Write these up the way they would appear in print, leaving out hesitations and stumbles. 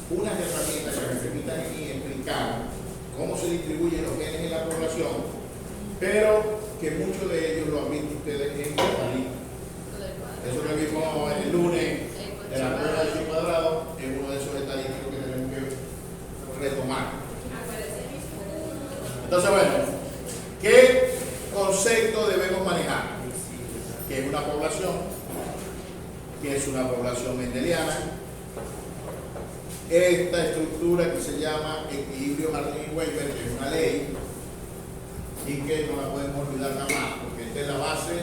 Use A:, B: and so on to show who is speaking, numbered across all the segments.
A: unas herramientas que me permitan explicar cómo se distribuyen los genes en la población, pero que muchos de ellos lo han visto ustedes en estadística. Eso que vimos el lunes de la prueba de pi cuadrado es uno de esos estadísticos que tenemos que retomar. Entonces, bueno, ¿qué concepto debemos manejar? ¿Qué es una población? ¿Qué es una población mendeliana? Esta estructura que se llama equilibrio Martin-Weiber, que es una ley y que no la podemos olvidar nada más, porque esta es la base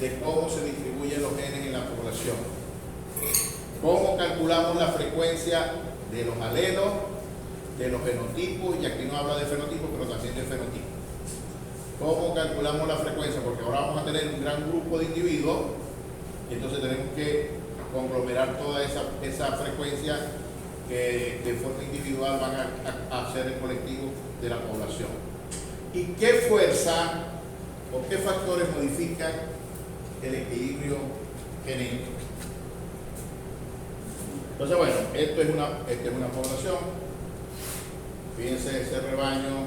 A: de cómo se distribuyen los genes en la población. Cómo calculamos la frecuencia de los alelos, de los fenotipos, y aquí no habla de fenotipos, pero también de fenotipos. Cómo calculamos la frecuencia, porque ahora vamos a tener un gran grupo de individuos, y entonces tenemos que conglomerar toda esa frecuencia que de forma individual van a hacer el colectivo de la población. ¿Y qué fuerza o qué factores modifican el equilibrio genético? Entonces, bueno, esta es una población. Fíjense ese rebaño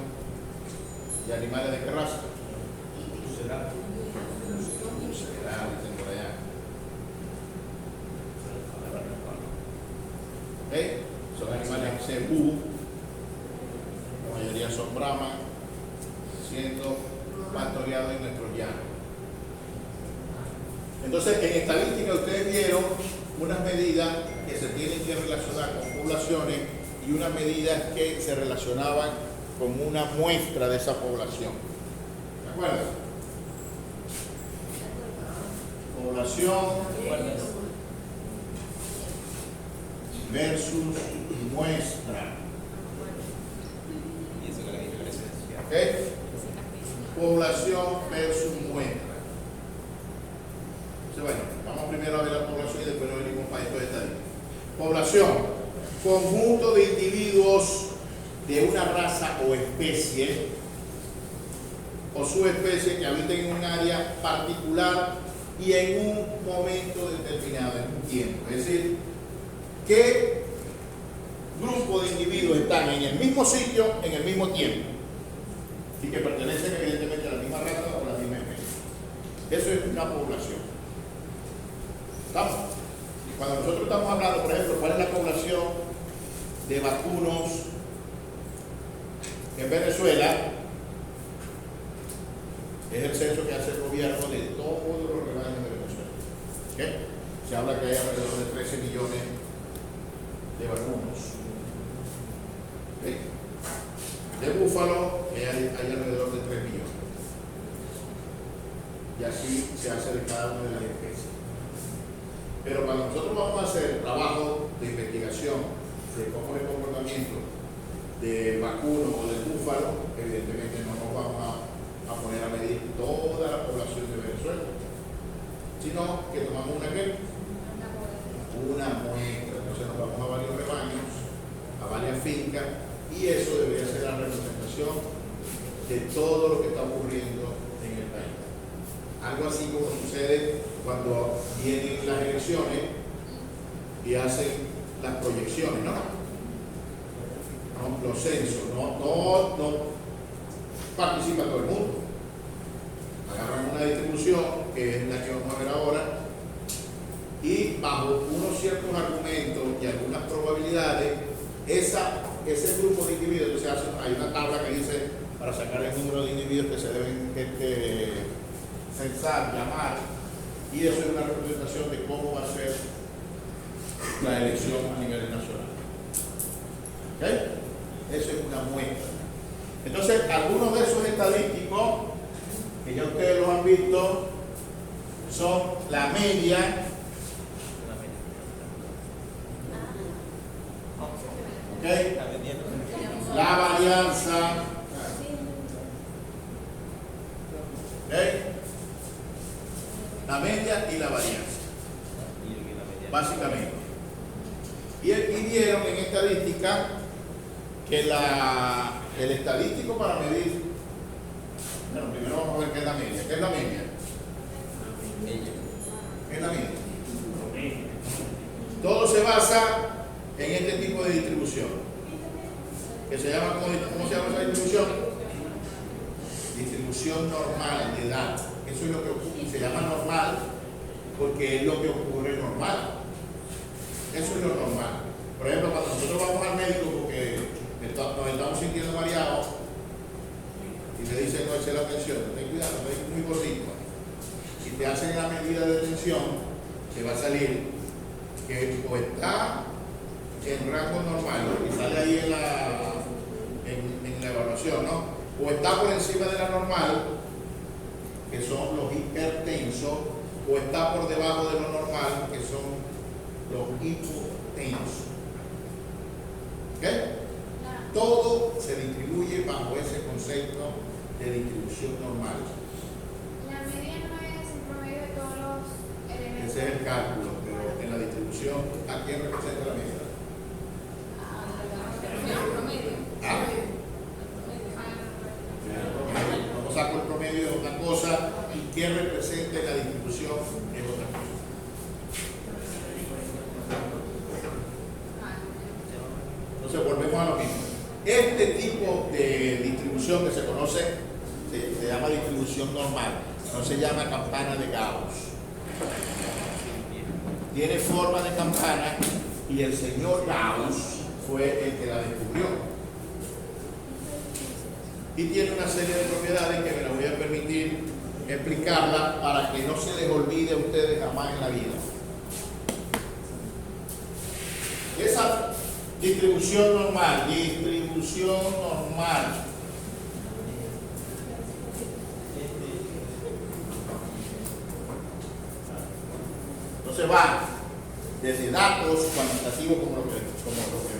A: de animales de qué raza. Dicen por allá. ¿Okay? Son animales cebú, la mayoría son brahma, siendo pastoreados en nuestros llanos. Entonces, en estadística ustedes vieron unas medidas que se tienen que relacionar con poblaciones y unas medidas que se relacionaban con una muestra de esa población. ¿De acuerdo? Población versus muestra. ¿Okay? Población versus muestra. Entonces, bueno, vamos primero a ver la población y después nos venimos para esto de estadística. Población, conjunto de individuos de una raza o especie o subespecie que habiten en un área particular y en un momento determinado, en un tiempo. Es decir, ¿qué grupo de individuos están en el mismo sitio en el mismo tiempo? Y que pertenecen evidentemente a la misma raza o a la misma especie. Eso es una población. ¿Estamos? Cuando nosotros estamos hablando, por ejemplo, ¿cuál es la población de vacunos en Venezuela? Es el censo que hace el gobierno de todos los rebaños de Venezuela. ¿Okay? Se habla que hay alrededor de 13 millones de vacunos. ¿Okay? De búfalo hay alrededor de 3 millones. Y así se hace de cada una de las especies. Pero cuando nosotros vamos a hacer trabajo de investigación de cómo es el comportamiento del vacuno o del búfalo, evidentemente no nos vamos a poner a medir toda la población de Venezuela, sino que tomamos una muestra. Entonces nos vamos a varios rebaños, a varias fincas, y eso debería ser la representación de todo lo que está ocurriendo en el país. Algo así como sucede cuando vienen las elecciones y hacen las proyecciones, ¿no? Los censos, no participa todo el mundo. Agarran una distribución, que es la que vamos a ver ahora, y bajo unos ciertos argumentos y algunas probabilidades, ese grupo de individuos, entonces hay una tabla que dice, para sacar el número de individuos que se deben censar, llamar, y eso es una representación de cómo va a ser la elección a nivel nacional. ¿Okay? Eso es una muestra. Entonces, algunos de esos estadísticos, que ya ustedes los han visto, son la media, ¿okay? La varianza, ¿okay? La media y la varianza, básicamente. Y vieron en estadística que el estadístico para medir, bueno, primero vamos a ver qué es la media. ¿Qué es la media? ¿Qué es la media? Todo se basa en este tipo de distribución. Que se llama, ¿cómo se llama esa distribución? Distribución normal de edad. Eso es lo que ocurre, y se llama normal porque es lo que ocurre normal. Eso es lo normal. Por ejemplo, cuando nosotros vamos al médico porque nos estamos sintiendo mareados y le dicen no hacer la tensión, ten cuidado, estoy muy gordito. Si te hacen la medida de tensión, te va a salir que o está en rango normal, ¿no? Y sale ahí en la evaluación, ¿no? O está por encima de la normal, que son los hipertensos, o está por debajo de lo normal, que son los hipotensos. ¿Ok? Todo se distribuye bajo ese concepto de distribución normal.
B: La media no es el promedio de todos los elementos.
A: Ese es el cálculo, pero en la distribución, ¿a quién representa la media?
B: El promedio.
A: Ah. Cuando saco el promedio es una cosa y quién representa en la distribución es otra cosa. Entonces volvemos a lo mismo. Este tipo de distribución que se conoce, se llama distribución normal, no se llama campana de Gauss. Tiene forma de campana y el señor Gauss fue el que la descubrió. Y tiene una serie de propiedades que me las voy a permitir explicarla para que no se les olvide a ustedes jamás en la vida. Esa distribución normal, entonces va desde datos cuantitativos como lo que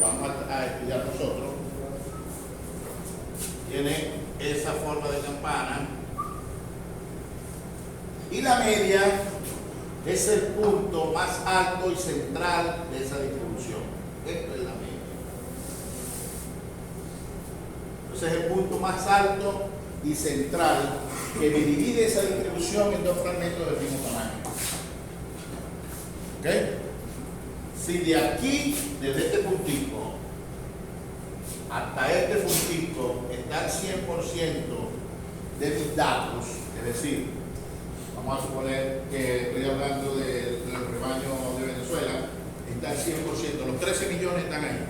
A: vamos a estudiar nosotros. Tiene esa forma de campana y la media es el punto más alto y central de esa distribución. Esto es la media. Entonces es el punto más alto y central que me divide esa distribución en dos fragmentos del mismo tamaño. ¿Ok? Si de aquí, desde este puntito hasta este puntito está el 100% de mis datos, es decir, vamos a suponer que estoy hablando del rebaño de Venezuela, está el 100%, los 13 millones están ahí.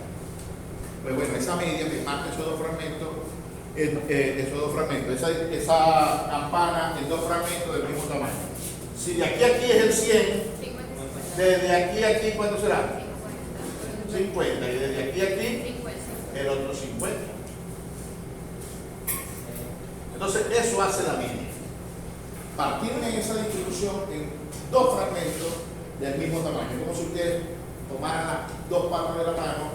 A: Pues bueno, esa media me marca esos dos fragmentos, esa campana en dos fragmentos del mismo tamaño. Si de aquí a aquí es el 100, desde aquí a aquí, ¿cuánto será? 50, y desde aquí a aquí, el otro 50. Entonces, eso hace la media. Partir en esa distribución en dos fragmentos del mismo tamaño. Es como si ustedes tomaran las dos palmas de la mano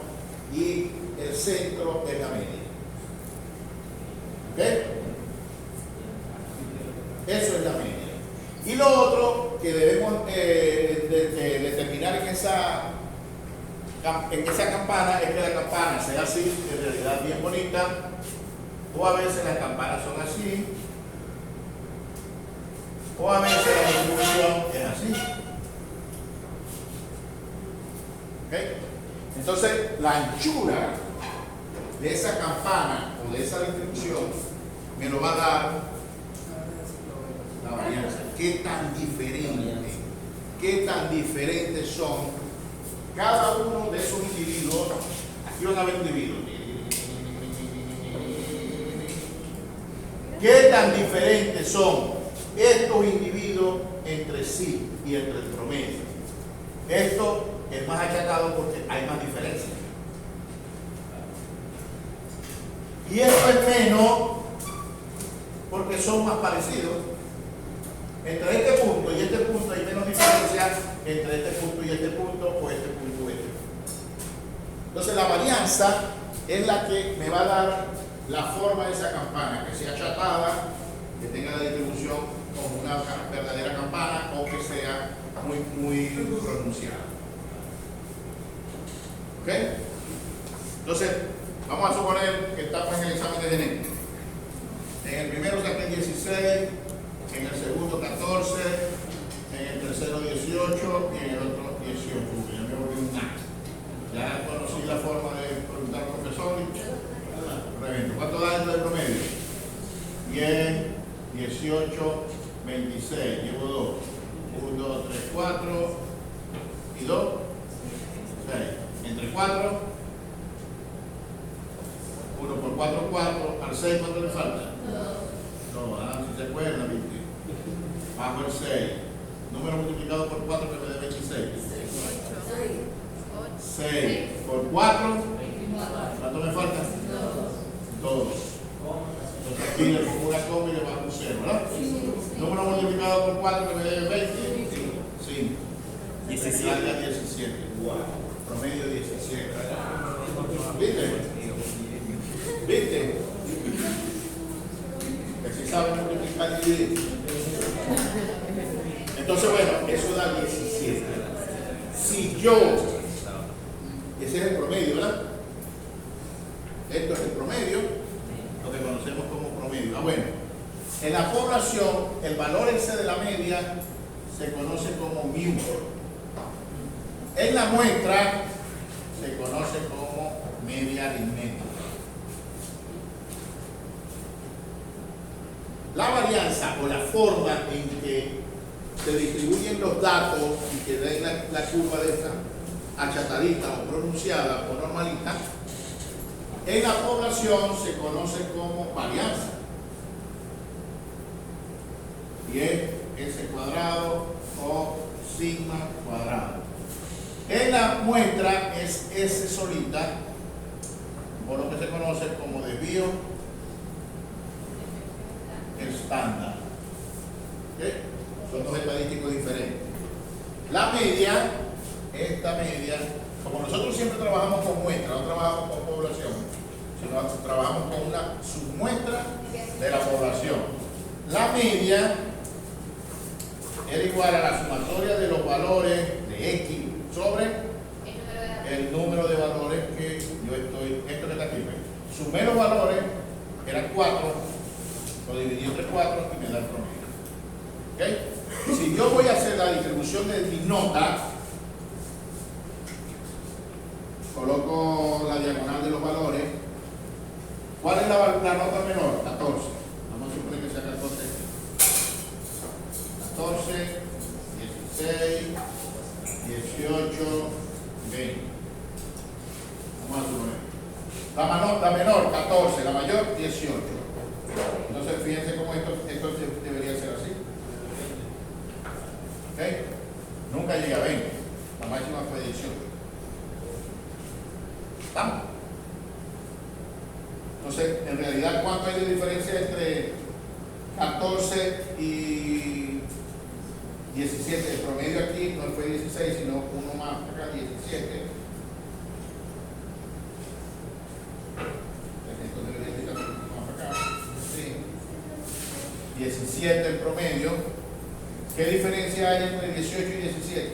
A: y el centro es la media. ¿Ok? Eso es la media. Y lo otro que debemos determinar en esa campana es que la campana sea así, en realidad bien bonita, o a veces las campanas son así, o a veces la distribución es así. ¿Okay? Entonces, la anchura de esa campana o de esa distribución me lo va a dar la varianza. ¿Qué tan diferentes son cada uno de esos individuos? Aquí van a ver individuos. ¿Qué tan diferentes son estos individuos entre sí y entre el promedio? Esto es más achatado porque hay más diferencias. Y esto es menos porque son más parecidos. Entre este punto y este punto hay menos diferencia entre este punto y este punto, o este punto y este punto. Entonces la varianza es la que me va a dar la forma de esa campana, que sea achatada, que tenga la distribución como una verdadera campana, o que sea muy pronunciada. ¿Ok? Entonces, vamos a suponer que estamos en el examen de genética. En el primero saqué 16, en el segundo 14, en el tercero 18 y en el otro 18. Ya me volví un año. Ya conocemos 18, 26. Llevo 2. 1, 2, 3, 4. ¿Y 2? 6. Entre 4. 1 por 4, 4. Al 6, ¿cuánto le falta? 2. No, si se acuerdan, ¿viste? Bajo el 6. Número multiplicado por 4 que me dé 26. 6 por 4. ¿Cuánto me falta? 2. Entonces aquí le pongo una coma y le bajo un 0, ¿verdad? Número multiplicado por 4 que me dé 20. 5. 17. Promedio 17. ¿Viste? ¿Viste? Que si saben multiplicar y dividir. Entonces, bueno, eso da 17. Si yo, ese es el promedio, ¿verdad? Esto es el promedio, lo que conocemos como promedio. Ah, bueno, en la población, el valor ese de la media se conoce como mu. En la muestra se conoce como media aritmética. La varianza o la forma en que se distribuyen los datos y que den la curva de esta achatadita o pronunciada o normalita, en la población se conoce como varianza. Y es S cuadrado o sigma cuadrado. En la muestra es S solita, o lo que se conoce como desvío estándar. ¿Okay? Son dos estadísticos diferentes. La media, esta media, como nosotros siempre trabajamos con muestra, no trabajamos con población, sino trabajamos con una submuestra de la población. La media era igual a la sumatoria de los valores de X sobre el número de valores que yo estoy, esto que está aquí, sumé los valores, eran 4, lo dividí entre 4 y me da el promedio. ¿Okay? Si yo voy a hacer la distribución de mi nota, coloco la diagonal de los valores. ¿Cuál es la nota menor? 14. Vamos a suponer que sea 14. 14, 16, 18, 20. Vamos a suponer. La menor, 14. La mayor, 18. Entonces, fíjense cómo esto debería ser así. ¿Ok? Nunca llega a 20. La máxima fue 18. ¿Estamos? Entonces, en realidad, ¿cuánto hay de diferencia entre 14 y 17? El promedio aquí no fue 16, sino uno más acá, 17. Esto debería estar un poco más acá. Sí. 17 el promedio. ¿Qué diferencia hay entre 18 y 17?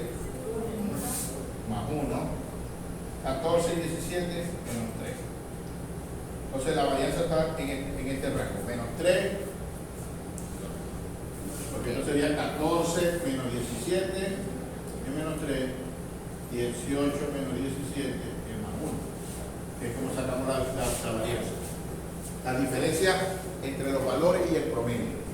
A: Más 1. 14 y 17, menos 3. Entonces la varianza está en este rango, menos 3, porque no sería 14 menos 17, es menos 3, 18 menos 17, es más 1, que es como sacamos la varianza. La diferencia entre los valores y el promedio.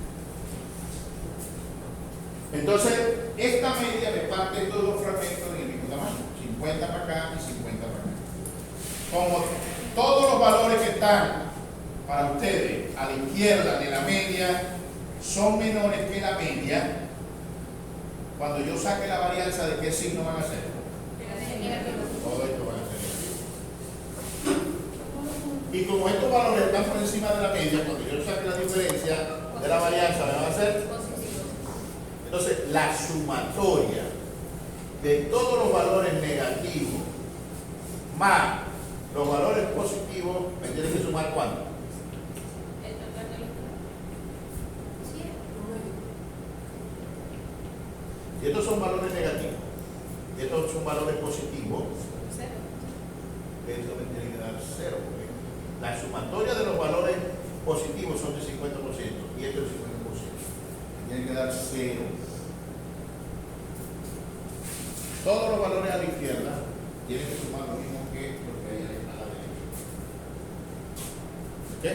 A: Entonces, esta media me parte estos dos fragmentos en el mismo tamaño, 50 para acá y 50 para acá. Como todos los valores que están para ustedes a la izquierda de la media son menores que la media, cuando yo saque la varianza, ¿de qué signo van a ser? Todo esto van a ser. Y como estos valores están por encima de la media, cuando yo saque la diferencia de la varianza, ¿me van a hacer? Entonces, la sumatoria de todos los valores negativos más los valores positivos me tienen que sumar ¿cuánto? Y estos son valores negativos. Y estos son valores positivos. Esto me tiene que dar 0, porque la sumatoria de los valores positivos son del 50% y esto es del 50%. Me tiene que dar 0. Todos los valores a la izquierda tienen que sumar lo mismo que lo que hay a la derecha. ¿Ok?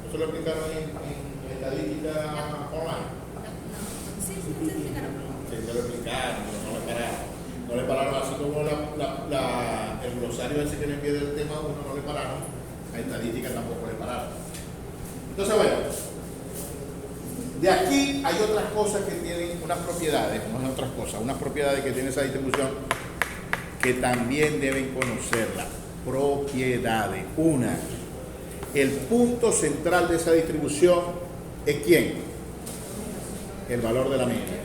A: Eso lo explicaron en estadística online.
B: Sí, sí, te explicaron.
A: Sí, se lo explicaron, pero no le pararon. No le pararon, así como el glosario ese que le envié del tema 1 no le pararon, a estadística tampoco le pararon. Entonces, bueno, de aquí hay otras cosas que tienen unas propiedades, no es otras cosas, unas propiedades que tiene esa distribución que también deben conocerla. Propiedades. Una, el punto central de esa distribución es ¿quién? El valor de la media.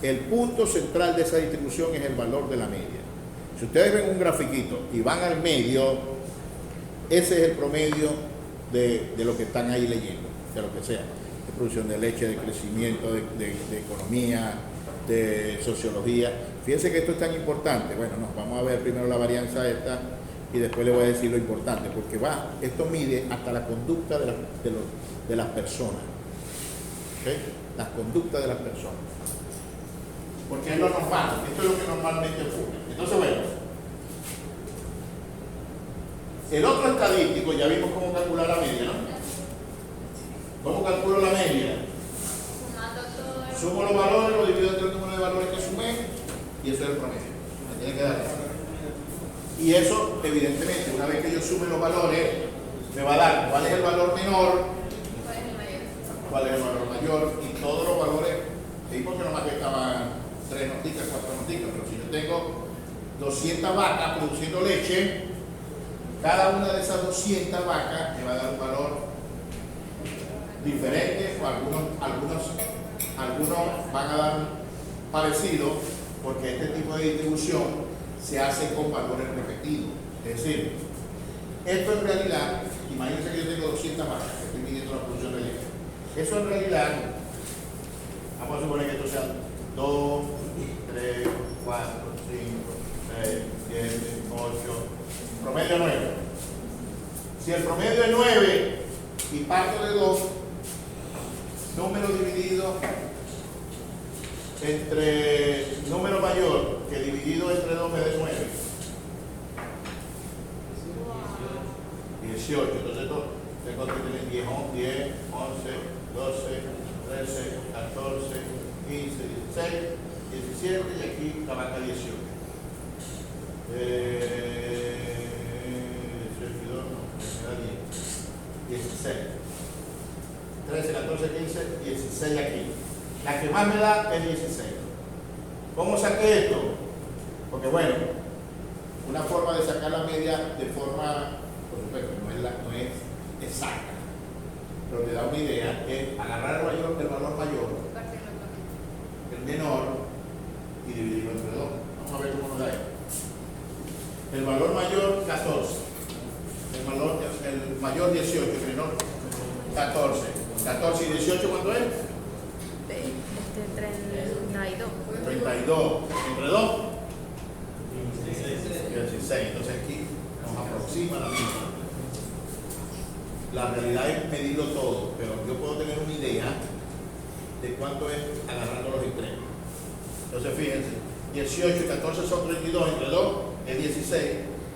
A: El punto central de esa distribución es el valor de la media. Si ustedes ven un grafiquito y van al medio, ese es el promedio de lo que están ahí leyendo, de lo que sea, de producción de leche, de crecimiento, de economía, de sociología. Fíjense que esto es tan importante. Bueno, vamos a ver primero la varianza esta y después le voy a decir lo importante, porque esto mide hasta la conducta de las personas. ¿Okay? Las conductas de las personas. Porque es lo normal, esto es lo que normalmente ocurre. Entonces, bueno, el otro estadístico, ya vimos cómo calcular la media, ¿no? ¿Cómo calculo la media?
B: Sumando todo el...
A: Sumo los valores, lo divido entre el número de valores que sumé, y eso es el promedio. Me tiene que dar eso. Y eso, evidentemente, una vez que yo sume los valores, me va a dar cuál es el valor menor,
B: ¿Cuál es el mayor?
A: cuál es el valor mayor, y todos los valores, y porque nomás que estaban 3 noticas, 4 noticas, pero si yo tengo 200 vacas produciendo leche, cada una de esas 200 vacas me va a dar un valor diferente, o algunos van a dar parecido, porque este tipo de distribución se hace con valores repetidos. Es decir, esto en realidad, imagínense que yo tengo 200 vacas, que estoy midiendo la producción de leche. Eso en realidad, vamos a suponer que esto sea 2, 3, 4, 5, 6, 7, 8, promedio 9. Si el promedio es 9 y parto de 2, número dividido entre número mayor que dividido entre 2 me da 9. 18. Entonces esto tengo que tener 10, 11, 12, 13, 14, 15, 16, 17 y aquí la vaca 18. 16. 13, 14, 15, 16 aquí. La que más me da es 16. ¿Cómo saqué esto? Porque bueno, una forma de sacar la media de forma, por supuesto, no es exacta, pero te da una idea, es agarrar el valor mayor, el menor, y dividirlo entre 2. Vamos a ver cómo nos da esto. El valor mayor, 14. El mayor 18, el menor 14. 14 y 18, ¿cuánto es?
B: 32.
A: 32. ¿Entre 2? 16. Entonces aquí nos aproxima la misma. La realidad es medirlo todo, pero yo puedo tener una idea de cuánto es agarrando los extremos. Entonces fíjense, 18 y 14 son 32, entre 2 es 16.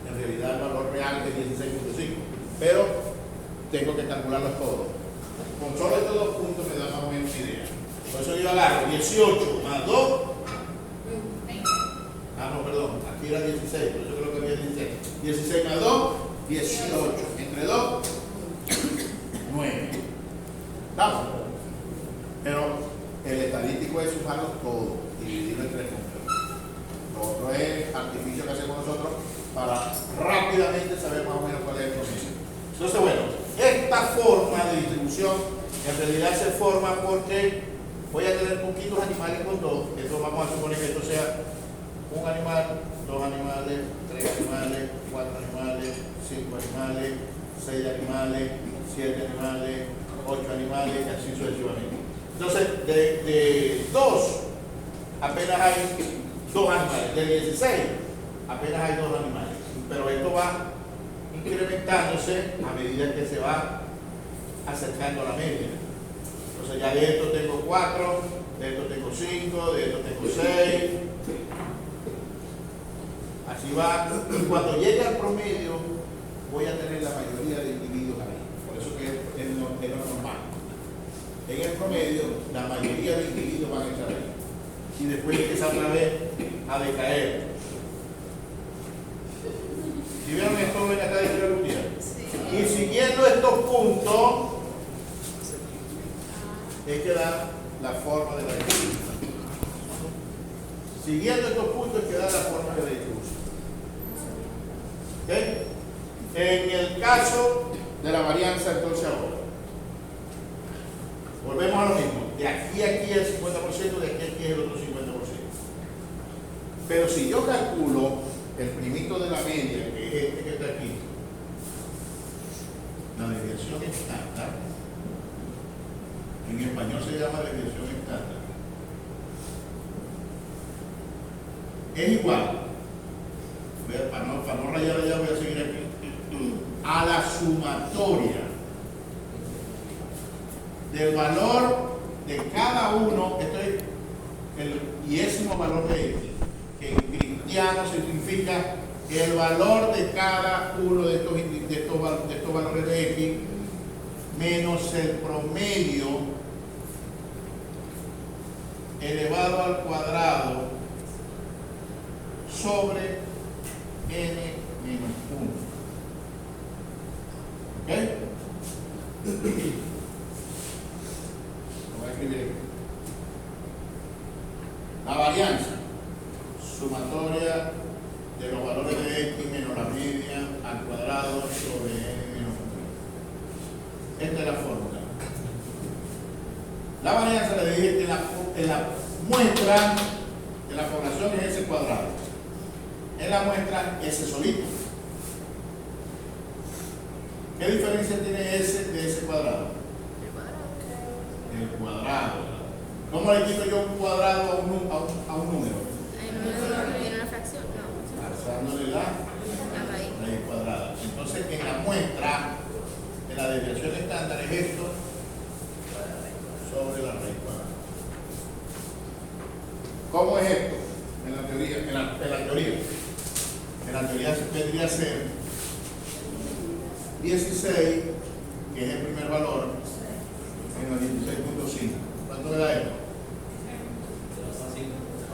A: En realidad el valor real es 16.5, pero tengo que calcularlos todos. Con solo estos dos puntos me da más o menos una idea. Por eso yo agarro 18 más 2. No, perdón, aquí era 16, por eso creo que había 16. 16 más 2, 18. Entre 2, 9. ¿Estamos? Pero el estadístico es sumarlo todo y dividirlo entre números. Lo otro es artificio que hacemos nosotros para rápidamente saber más o menos cuál es el proceso. Entonces, bueno, esta forma de distribución en realidad se forma porque voy a tener poquitos animales con 2. Esto vamos a suponer que esto sea un animal, 2 animales, 3 animales, 4 animales, 5 animales, 6 animales, 7 animales, 8 animales y así sucesivamente. Entonces, de 2 apenas hay 2 animales, de 16 apenas hay 2 animales, pero esto va incrementándose a medida que se va acercando a la media. Entonces ya de esto tengo 4, de esto tengo 5, de esto tengo 6. Así va, y cuando llegue al promedio voy a tener la mayoría de individuos ahí. Por eso que es lo normal. en el promedio, la mayoría de individuos van a estar ahí. Y después empieza otra vez a decaer. ¿Sí vieron esto en esta distribución?
B: Sí.
A: Y siguiendo estos puntos, es que da la forma de la distribución. Siguiendo estos puntos es que da la forma de la distribución. ¿Ok? En el caso de la varianza, entonces ahora, volvemos a lo mismo. De aquí a aquí el 50%, de aquí a aquí el otro 50%. Pero si yo calculo el primito de la media, que es este que está aquí, la desviación estándar, en español se llama desviación estándar, es igual, para no rayar allá voy a seguir aquí, a la sumatoria del valor de cada uno, esto es el diésimo valor de X, que en cristiano significa el valor de cada uno de estos valores de X menos el promedio elevado al cuadrado sobre n menos 1. ¿Ok? Lo voy a escribir aquí. La varianza sumatoria de los valores de X menos la media al cuadrado sobre n menos 1. Esta es la fórmula. La varianza le dije que en la muestra de la población es ese cuadrado. En la muestra ese solito. ¿Qué diferencia tiene ese de ese cuadrado? El cuadrado. ¿Cómo le quito yo un cuadrado a un número?
C: Tiene una fracción, ¿no?
A: Pasándole la raíz cuadrada. Entonces, en la muestra de la desviación estándar es esto sobre la raíz cuadrada. ¿Cómo es esto? En la teoría. En la teoría tendría que ser 16, que es el primer valor, menos 16.5. ¿Cuánto me da esto?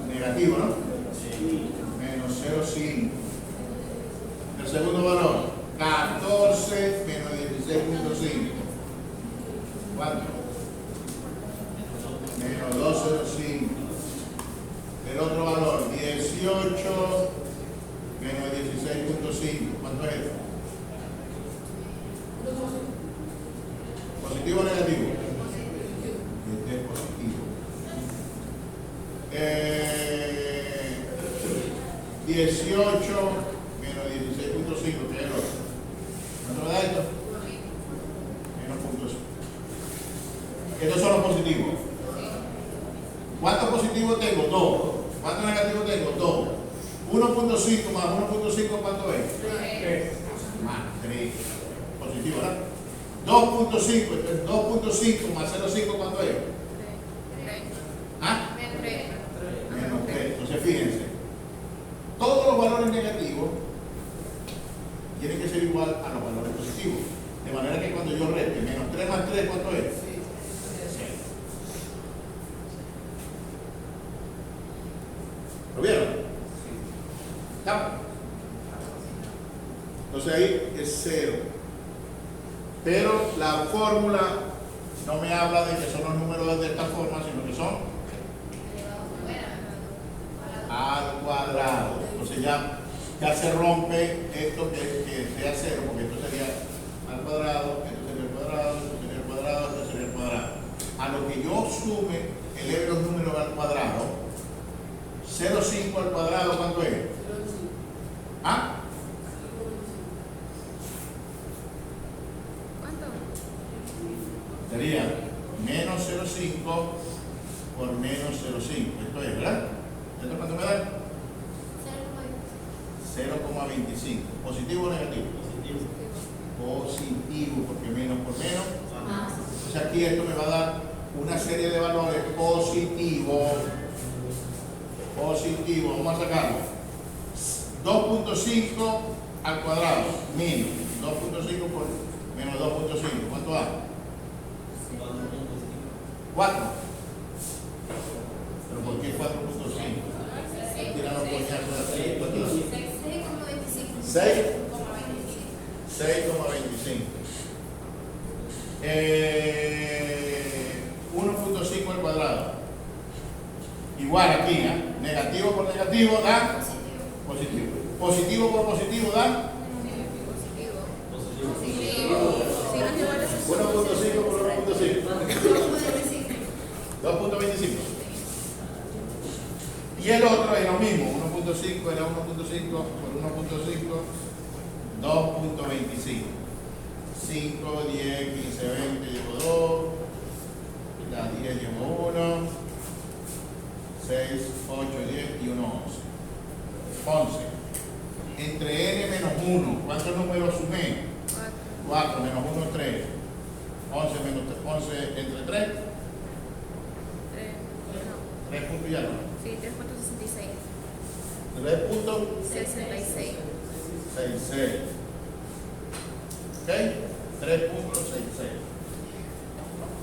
A: Negativo, ¿no? Menos 0,5. El segundo valor, 14 menos 16.5. ¿Cuánto? Menos 2,05. El otro valor, 18 menos 16.5. ¿Cuánto es esto? ¿Positivo o negativo? Este es positivo. 18 menos 16.5, que es el otro. ¿Cuánto me da esto? Menos 0.5. Estos son los positivos. ¿Cuántos positivos tengo? 2. ¿Cuántos negativos tengo? 2. 1.5 más 1.5, ¿cuánto es? 3. Más 3. Positivo, ¿verdad? 2.5, entonces 2.5 más 0.5, ¿cuánto es? ¿Ah? Menos 3. Entonces fíjense, todos los valores negativos tienen que ser igual a los valores positivos. De manera que cuando yo reste menos 3 más 3, ¿cuánto es? 6. ¿Lo vieron? ¿Está? Entonces ahí es 0. Pero la fórmula no me habla de que son los números de esta forma, sino que son al cuadrado. Entonces ya se rompe esto que sea 0, porque esto sería al cuadrado, esto sería el cuadrado, esto sería el cuadrado, esto sería el cuadrado. A lo que yo sume, eleve los números al cuadrado, 0,5 al cuadrado, ¿cuánto es? ¿Ah? Sería menos 0,5 por menos 0,5. Esto es, ¿verdad? ¿Esto cuánto me da? 0,25. ¿Positivo o negativo? Positivo, porque menos por menos. Entonces aquí esto me va a dar una serie de valores positivos. Positivo, vamos a sacarlo. 2.5 al cuadrado, menos 2.5 por menos 2.5. ¿Cuánto da? 4. ¿Pero por qué 4.5? Tirando coñazos así, esto aquí. 6. 6,25. 1.5 al cuadrado. Igual aquí, ¿eh? Negativo por negativo da positivo. Positivo por positivo da 1.5 por 1.5. 2.25. Y el otro es lo mismo. 1.5 era 1.5 por 1.5. 2.25. 5, 10, 15, 20 llevo 2. La 10 llevo 1. 6, 8, 10 y 1, 11. 11. Entre n menos 1, ¿cuántos números sumé? 4 menos 1, 3. 11 menos 3, 11 entre 3. 3 puntos ya no.
C: Sí, 3.66.
A: 3.66.
C: 66.
A: ¿Ok? 3.66.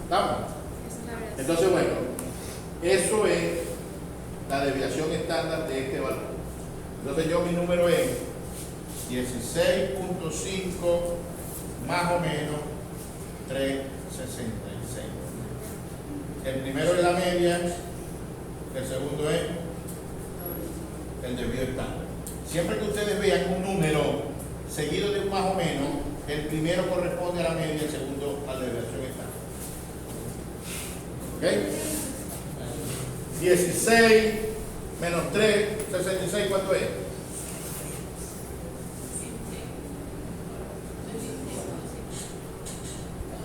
A: ¿Estamos?
C: Esa es la verdad.
A: Entonces, bueno, eso es la desviación estándar de este valor. Entonces yo mi número es 16.5 más o menos 3.66. El primero es la media, el segundo es el desvío estándar. Siempre que ustedes vean un número seguido de un más o menos, el primero corresponde a la media, el segundo a la desviación estándar. ¿Ok? 16 menos 3, 66, ¿cuánto es?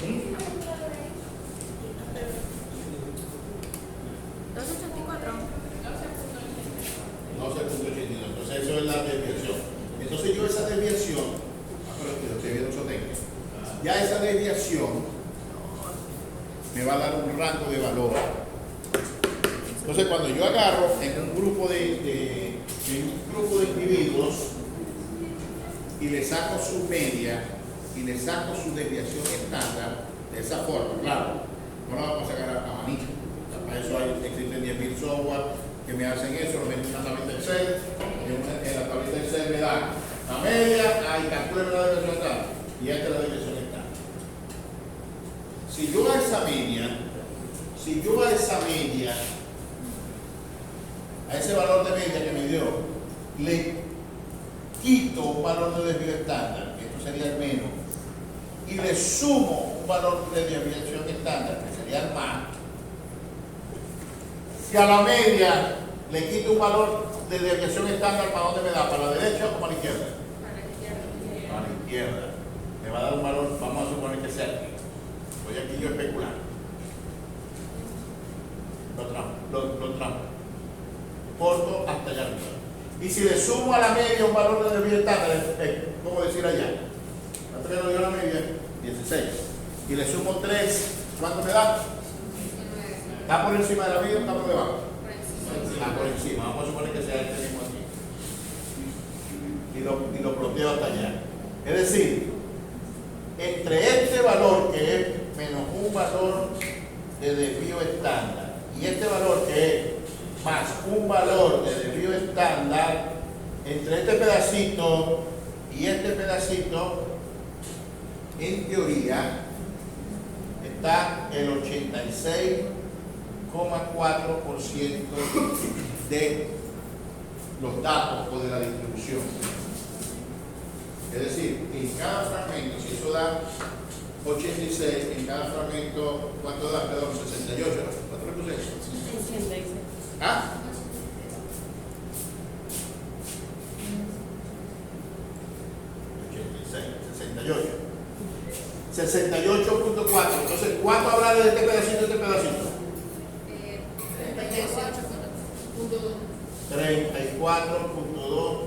A: ¿Mm? 12.82. Entonces eso es la desviación. Entonces yo esa desviación, pero que lo estoy viendo sostenga, ya esa desviación me va a dar un rango de valor. Entonces cuando yo agarro en un grupo de individuos y le saco su media y le saco su desviación estándar de esa forma, claro, no la vamos a sacar a manito. Para eso existen 10.000 software que me hacen eso, lo meten en una tablita Excel, en la tablita Excel me da la media, ahí calcula la desviación estándar y esta es la desviación estándar. Si yo a esa media, a ese valor de media que me dio, le quito un valor de desvío estándar, que esto sería el menos, y le sumo un valor de desviación estándar, que sería el más, si a la media le quito un valor de desviación estándar, ¿para dónde me da? ¿Para la derecha o para la izquierda? Para la izquierda. Me va a dar un valor, vamos a suponer que sea aquí. Voy aquí yo a especular. Lo trampo. Corto hasta allá arriba. Y si le sumo a la media un valor de desvío estándar, ¿cómo decir allá? ¿Cuánto le doy a la media? 16. Y le sumo 3, ¿cuánto me da? ¿Está por encima de la media o está por debajo? Está por encima. Vamos a suponer que sea este mismo aquí. Y lo ploteo hasta allá. Es decir, entre este valor que es menos un valor de desvío estándar y este valor que es más un valor de desvío estándar, entre este pedacito y este pedacito, en teoría, está el 86,4% de los datos o de la distribución. Es decir, en cada fragmento, si eso da 86, en cada fragmento, ¿cuánto da? Perdón, 68, ¿no? ¿Cuánto le puse?
C: 86.
A: ¿Ah? 68.4. Entonces, ¿cuánto habrá de este pedacito y este pedacito? 34.2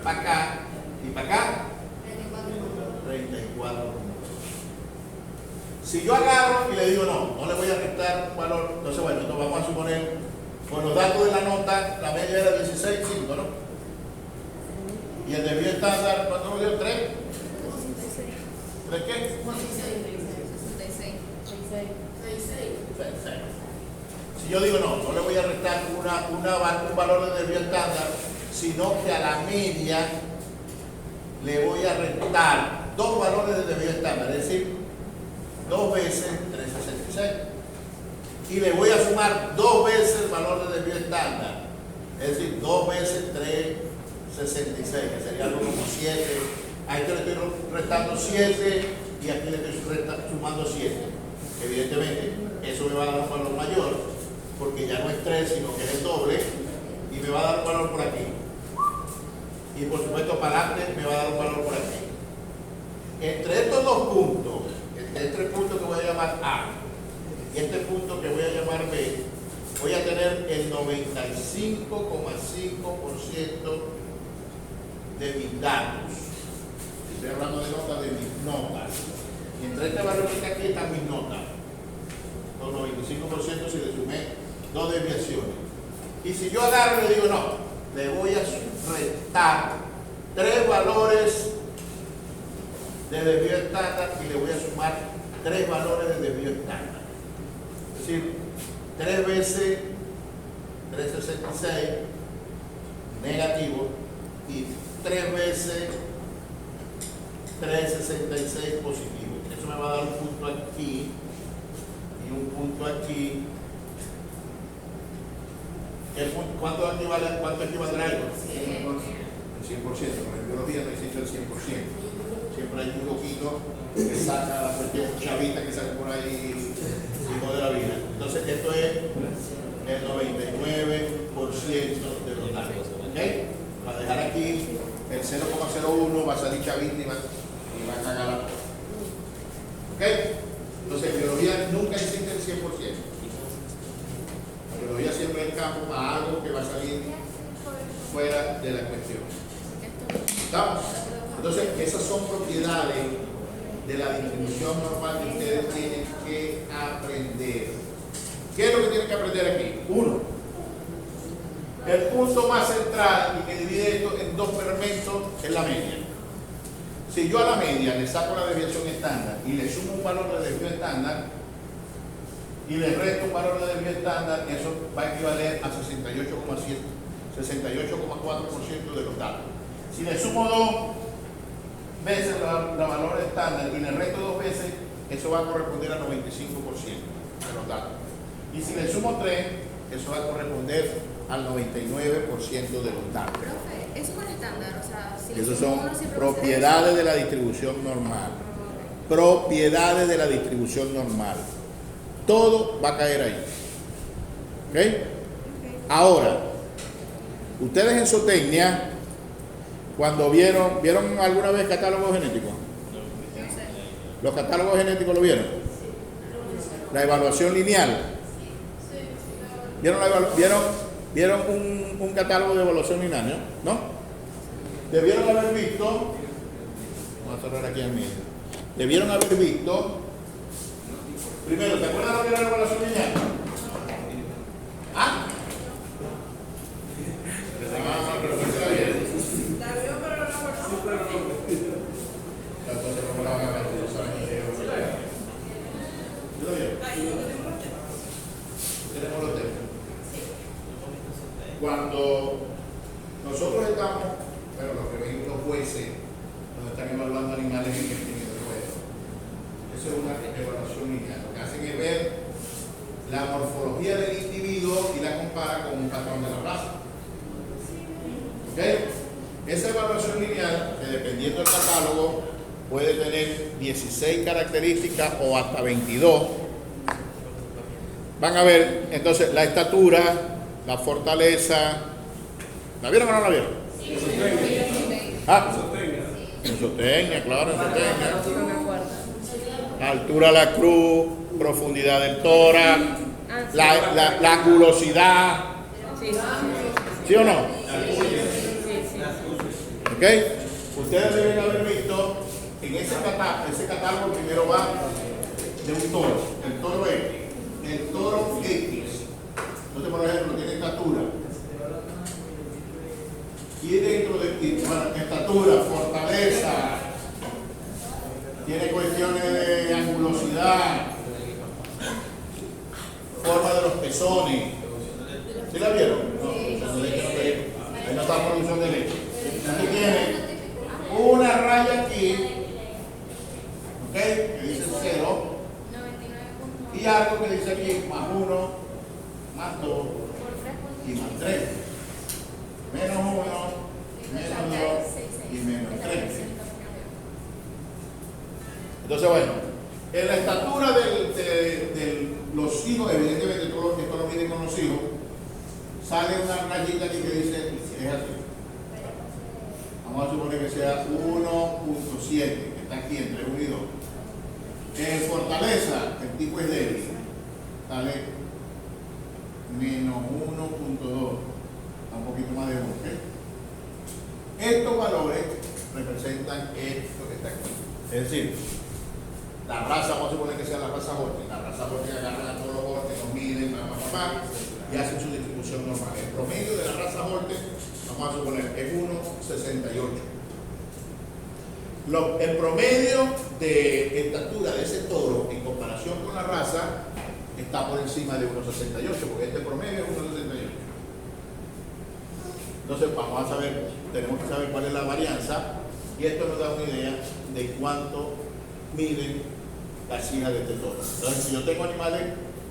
A: para acá y para acá 34. Si yo agarro y le digo no le voy a restar un valor, entonces bueno, entonces vamos a suponer con los datos de la nota, la media era 16.5, ¿no? Y el desvío estándar, ¿cuánto me dio? 3. ¿3 qué?
C: 66.
A: 6. Si yo digo no le voy a restar un valor de desvío estándar, sino que a la media le voy a restar 2 valores de desvío estándar, es decir, 2 veces 366. Y le voy a sumar 2 veces el valor de desvío estándar, es decir, 2 veces 366, que sería algo como 7. A esto le estoy restando 7 y aquí le estoy sumando 7. Evidentemente, eso me va a dar un valor mayor, porque ya no es 3, sino que es el doble, y me va a dar un valor por aquí. Y por supuesto, para adelante me va a dar un valor por aquí. Entre estos dos puntos, entre este punto que voy a llamar A y este punto que voy a llamar B, voy a tener el 95,5% de mis datos. Estoy hablando de notas, de mis notas. Y entre este valor que está aquí están mis notas. Los 95% si le sumé 2 desviaciones. Y si yo agarro y le digo no, le voy a restar 3 valores de desvío estándar y le voy a sumar 3 valores de desvío estándar. Es decir, 3 veces 366 negativo y 3 veces 366 positivo. Eso me va a dar un punto aquí y un punto aquí. ¿Cuánto equivaldrá algo? El 100%, porque en biología no existe el 100%. Siempre hay un poquito que saca la cuestión chavita que sale por ahí hijo de la vida. Entonces, esto es el 99% de los datos. ¿Ok? Para dejar aquí el 0,01 va a salir chavita y va a cagar la cosa. ¿Ok? Entonces, en biología nunca existe el 100%. La biología siempre es campo a algo que va a salir fuera de la cuestión. ¿Estamos? Entonces, esas son propiedades de la distribución normal que ustedes tienen que aprender. ¿Qué es lo que tienen que aprender aquí? 1. El punto más central y que divide esto en 2 fragmentos es la media. Si yo a la media le saco la desviación estándar y le sumo un valor de desvío estándar y le resto un valor de desvío estándar, eso va a equivaler a 68,4% de los datos. Si le sumo 2 veces la valor estándar y le resto 2 veces, eso va a corresponder al 95% de los datos. Y si le sumo 3, eso va a corresponder al 99% de los datos.
C: Profe, eso es estándar, o sea, si
A: Esos son propiedades de la distribución normal. Propiedades de la distribución normal. Todo va a caer ahí. ¿Ok? Ahora, ustedes en zootecnia, cuando vieron alguna vez catálogos genéticos, los catálogos genéticos lo vieron, la evaluación lineal, vieron un catálogo de evaluación lineal, ¿no? Debieron haber visto, vamos a cerrar aquí al medio, debieron haber visto, primero, ¿te acuerdas lo que era la evaluación lineal? ¿Ah? Pero no se la vieron. Cuando nosotros estamos, bueno, los que ven los jueces, donde están evaluando animales en el juego, eso es una evaluación lineal. Lo que hacen es ver la morfología del individuo y la compara con un patrón de la raza. ¿Ok? Esa evaluación lineal, que dependiendo del catálogo, puede tener 16 características o hasta 22. Van a ver entonces la estatura, la fortaleza. ¿La vieron o no la vieron? Sí. Ah, en zootecnia, claro, en zootecnia. La altura de la cruz, profundidad del tórax, la angulosidad. ¿Sí o no? ¿Ok? Ustedes deben haber visto en ese catálogo primero va de un toro, el toro X. El toro X. Entonces, por ejemplo, tiene estatura. Y dentro de estatura, fortaleza, tiene cuestiones de angulosidad, pezones. ¿Sí la vieron? No, producción de leche no te- ahí no está producción de leche. Aquí tiene una raya aquí, ¿ok? Que dice 0,
B: 99.9
A: y algo que dice aquí más 1, más 2
B: por 3.5.
A: y más 3. Menos 1, menos 2 y menos 3. Entonces, bueno, en la estatura de los hijos, evidentemente esto lo miden con los hijos, sale una rayita aquí que dice, es así. Vamos a suponer que sea 1.7, que está aquí entre 1 y 2. En fortaleza, el tipo es débil, sale menos 1.2, un poquito más de 1, ¿ok? Estos valores representan esto que está aquí. Es decir, la raza, vamos a suponer que sea la raza Holstein. La raza Holstein agarran a todos los Holstein, los miden, y hacen su distribución normal. El promedio de la raza Holstein, vamos a suponer, es 1.68. El promedio de estatura de ese toro en comparación con la raza está por encima de 1.68, porque este promedio es 1.68. Entonces vamos a saber, tenemos que saber cuál es la varianza, y esto nos da una idea de cuánto miden las hijas de este toro. Entonces, si yo tengo animales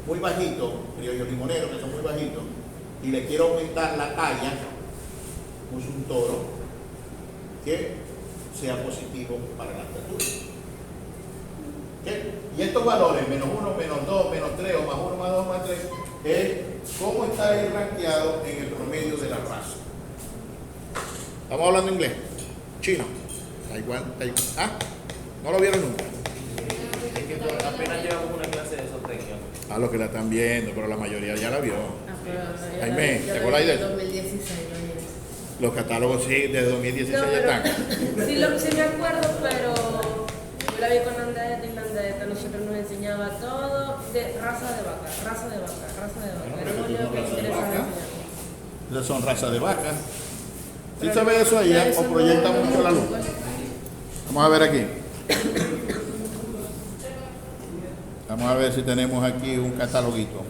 A: muy bajitos, criollos limoneros que son muy bajitos, y le quiero aumentar la talla, uso un toro que sea positivo para la estatura. ¿Okay? Y estos valores, menos 1, menos 2, menos 3, o más 1, más 2, más 3, es cómo está él rankeado en el promedio de la raza. ¿Estamos hablando inglés? Chino. Taiwán. ¿Ah? ¿No lo vieron nunca?
D: Es que apenas llevamos una clase de zootecnia.
A: A los que la están viendo, pero la mayoría ya la vio.
C: pero
A: Jaime, ¿te acuerdas de eso?
C: 2016,
A: Los catálogos sí, de 2016 ya están.
C: sí me acuerdo, pero yo la vi con Andeta y la Andeta nosotros nos enseñaba todo de raza de vaca, raza de vaca, raza de vaca. Era lo único que
A: Raza de
C: interesaba
A: vaca.
C: enseñar.
A: Esas son razas de vaca. ¿Sí sabe eso allá o proyecta mucho la luz? Vamos a ver aquí. Vamos a ver si tenemos aquí un cataloguito.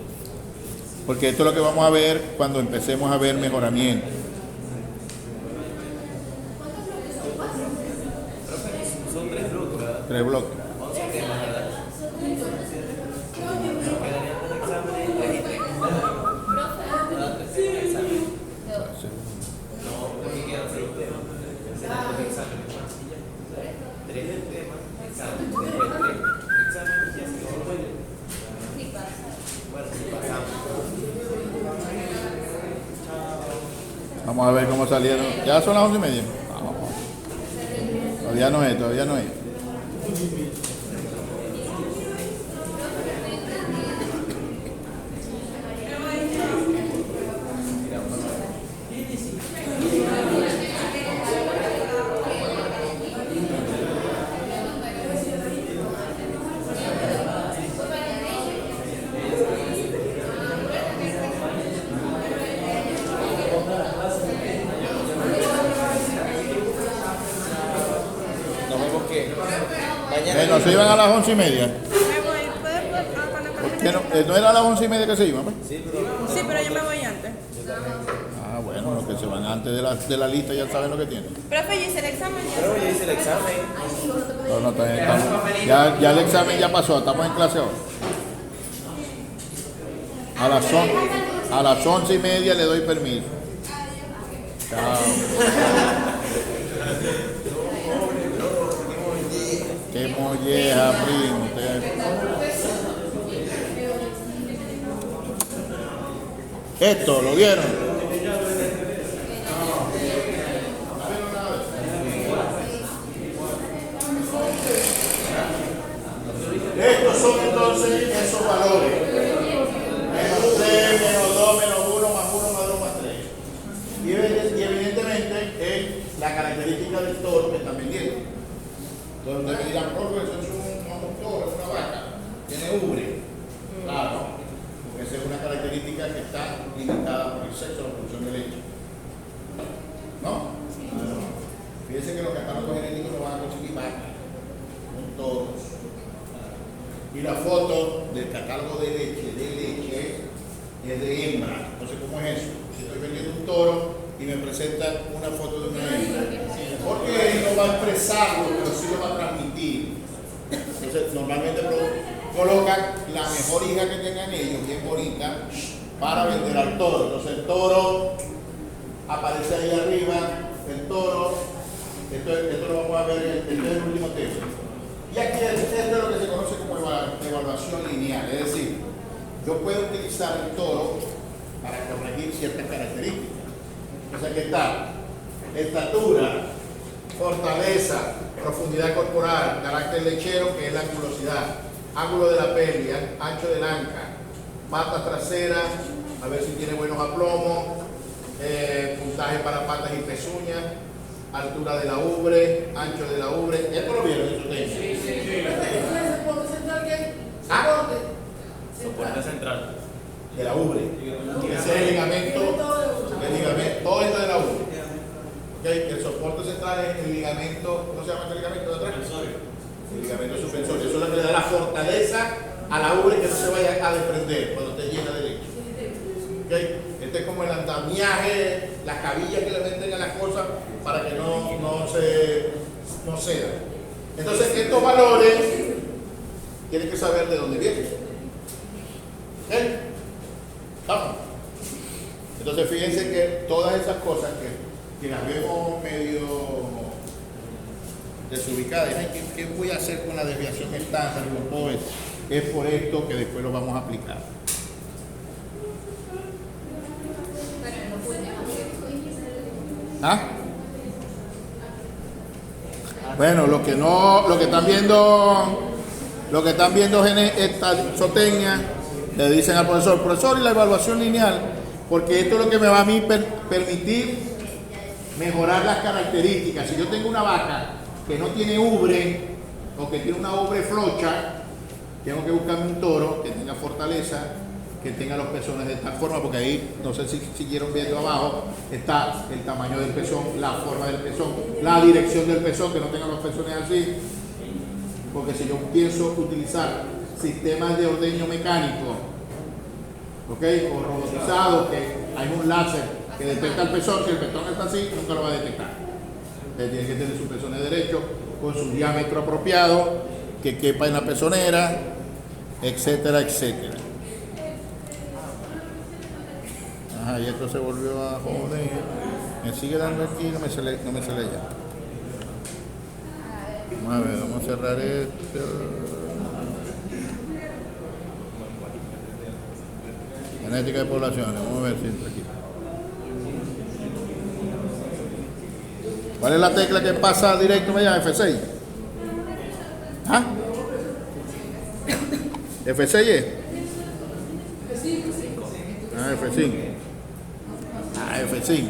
A: Porque esto es lo que vamos a ver cuando empecemos a ver mejoramiento.
D: Son 3 bloques, ¿verdad?
A: 3 bloques.
D: 11 temas, ¿verdad? Quedarían 3 exámenes y 3 temas. ¿Verdad? 3 temas de examen. No, porque quedan 6 temas. Serán 3 exámenes más y ya. 3 del tema, examen. Después 3 exámenes y así como bueno. Bueno, si pasamos.
A: Vamos a ver cómo salieron. Ya son las 11:30. Vamos. Todavía no es, todavía no es.
D: Nos vemos que mañana.
A: Bueno, se iban a las 11:30.
C: Me voy, ¿puedes cuando
A: ¿Por qué no? ¿No era a las 11:30 que se iban? Pues?
D: Sí, pero
C: Sí, pero yo me voy antes.
A: Ah, bueno, los que se van antes de la lista ya saben lo que tienen.
C: Profe, yo hice el examen ya.
D: pero ya hice el examen.
A: No, no, ya el examen ya pasó, estamos en clase ahora. A las 11:30 le doy permiso. Chao. Qué molleja, primo. Esto, ¿lo vieron? Estos son entonces esos valores. Menos 3, menos 2, menos 1, más 1, más 2, más 3. Y evidentemente es la característica del toro que están vendiendo. Entonces ustedes me dirán, profe, eso es un toro, es una vaca, tiene ubre. Claro, porque esa es una característica que está limitada por el sexo, la producción de leche. ¿No? Fíjense que los catálogos genéticos no van a conseguir vacas, son toros. Y la foto del catálogo de leche y es de hembra. Entonces, ¿cómo es eso? Si estoy vendiendo un toro y me presentan una foto de una hembra, porque él no va a expresarlo, pero sí lo va a transmitir. Entonces, normalmente colocan la mejor hija que tengan ellos, bien bonita, para vender al toro. Entonces, el toro aparece ahí arriba, el toro, esto lo vamos a ver, este es el último texto. Y aquí esto es lo que se conoce como evaluación lineal, es decir, yo puedo utilizar el toro para corregir ciertas características. Entonces, aquí está: estatura, fortaleza, profundidad corporal, carácter lechero, que es la angulosidad, ángulo de la pelvis, ancho del anca, patas traseras, a ver si tiene buenos aplomos, puntaje para patas y pezuñas, altura de la ubre, ancho de la ubre. ¿Esto lo vieron en su texto? ¿Ah?
D: Soporte central.
A: De la ubre. Ese es el ligamento, todo esto de la ubre. ¿Okay? El soporte central es el ligamento, ¿cómo se llama este ligamento de atrás? El ligamento suspensorio. Eso es lo que le da la fortaleza a la ubre, que no se vaya a desprender cuando esté llena de leche. ¿Okay? Este es como el andamiaje, las cabillas que le meten a las cosas para que no ceda. Entonces, estos valores tienen que saber de dónde vienen. ¿Okay? ¿Estamos? Entonces, fíjense que todas esas cosas que las vemos medio desubicadas, ¿qué voy a hacer con la desviación estándar y con todo esto? Es por esto que después lo vamos a aplicar. ¿Ah? Bueno, lo que están viendo esta zootecnia, le dicen al profesor, y la evaluación lineal, porque esto es lo que me va a mí permitir mejorar las características. Si yo tengo una vaca que no tiene ubre o que tiene una ubre flocha, tengo que buscarme un toro que tenga fortaleza, que tenga los pezones de tal forma, porque ahí, no sé si siguieron viendo abajo, está el tamaño del pezón, la forma del pezón, la dirección del pezón, que no tenga los pezones así, porque si yo pienso utilizar sistemas de ordeño mecánico, ¿ok? O robotizados, que hay un láser que detecta el pezón, si el pezón está así, nunca lo va a detectar. Entonces tiene que tener sus pezones derechos, con su diámetro apropiado, que quepa en la pezonera, etcétera, etcétera. Ajá, y esto se volvió a joder. Me sigue dando aquí, no me sale ya. Vamos a ver, vamos a cerrar esto. Genética de poblaciones, vamos a ver si entra aquí. ¿Cuál es la tecla que pasa directo allá? F6. ¿Ah? ¿F6 es? Ah, F5. Ah, F5.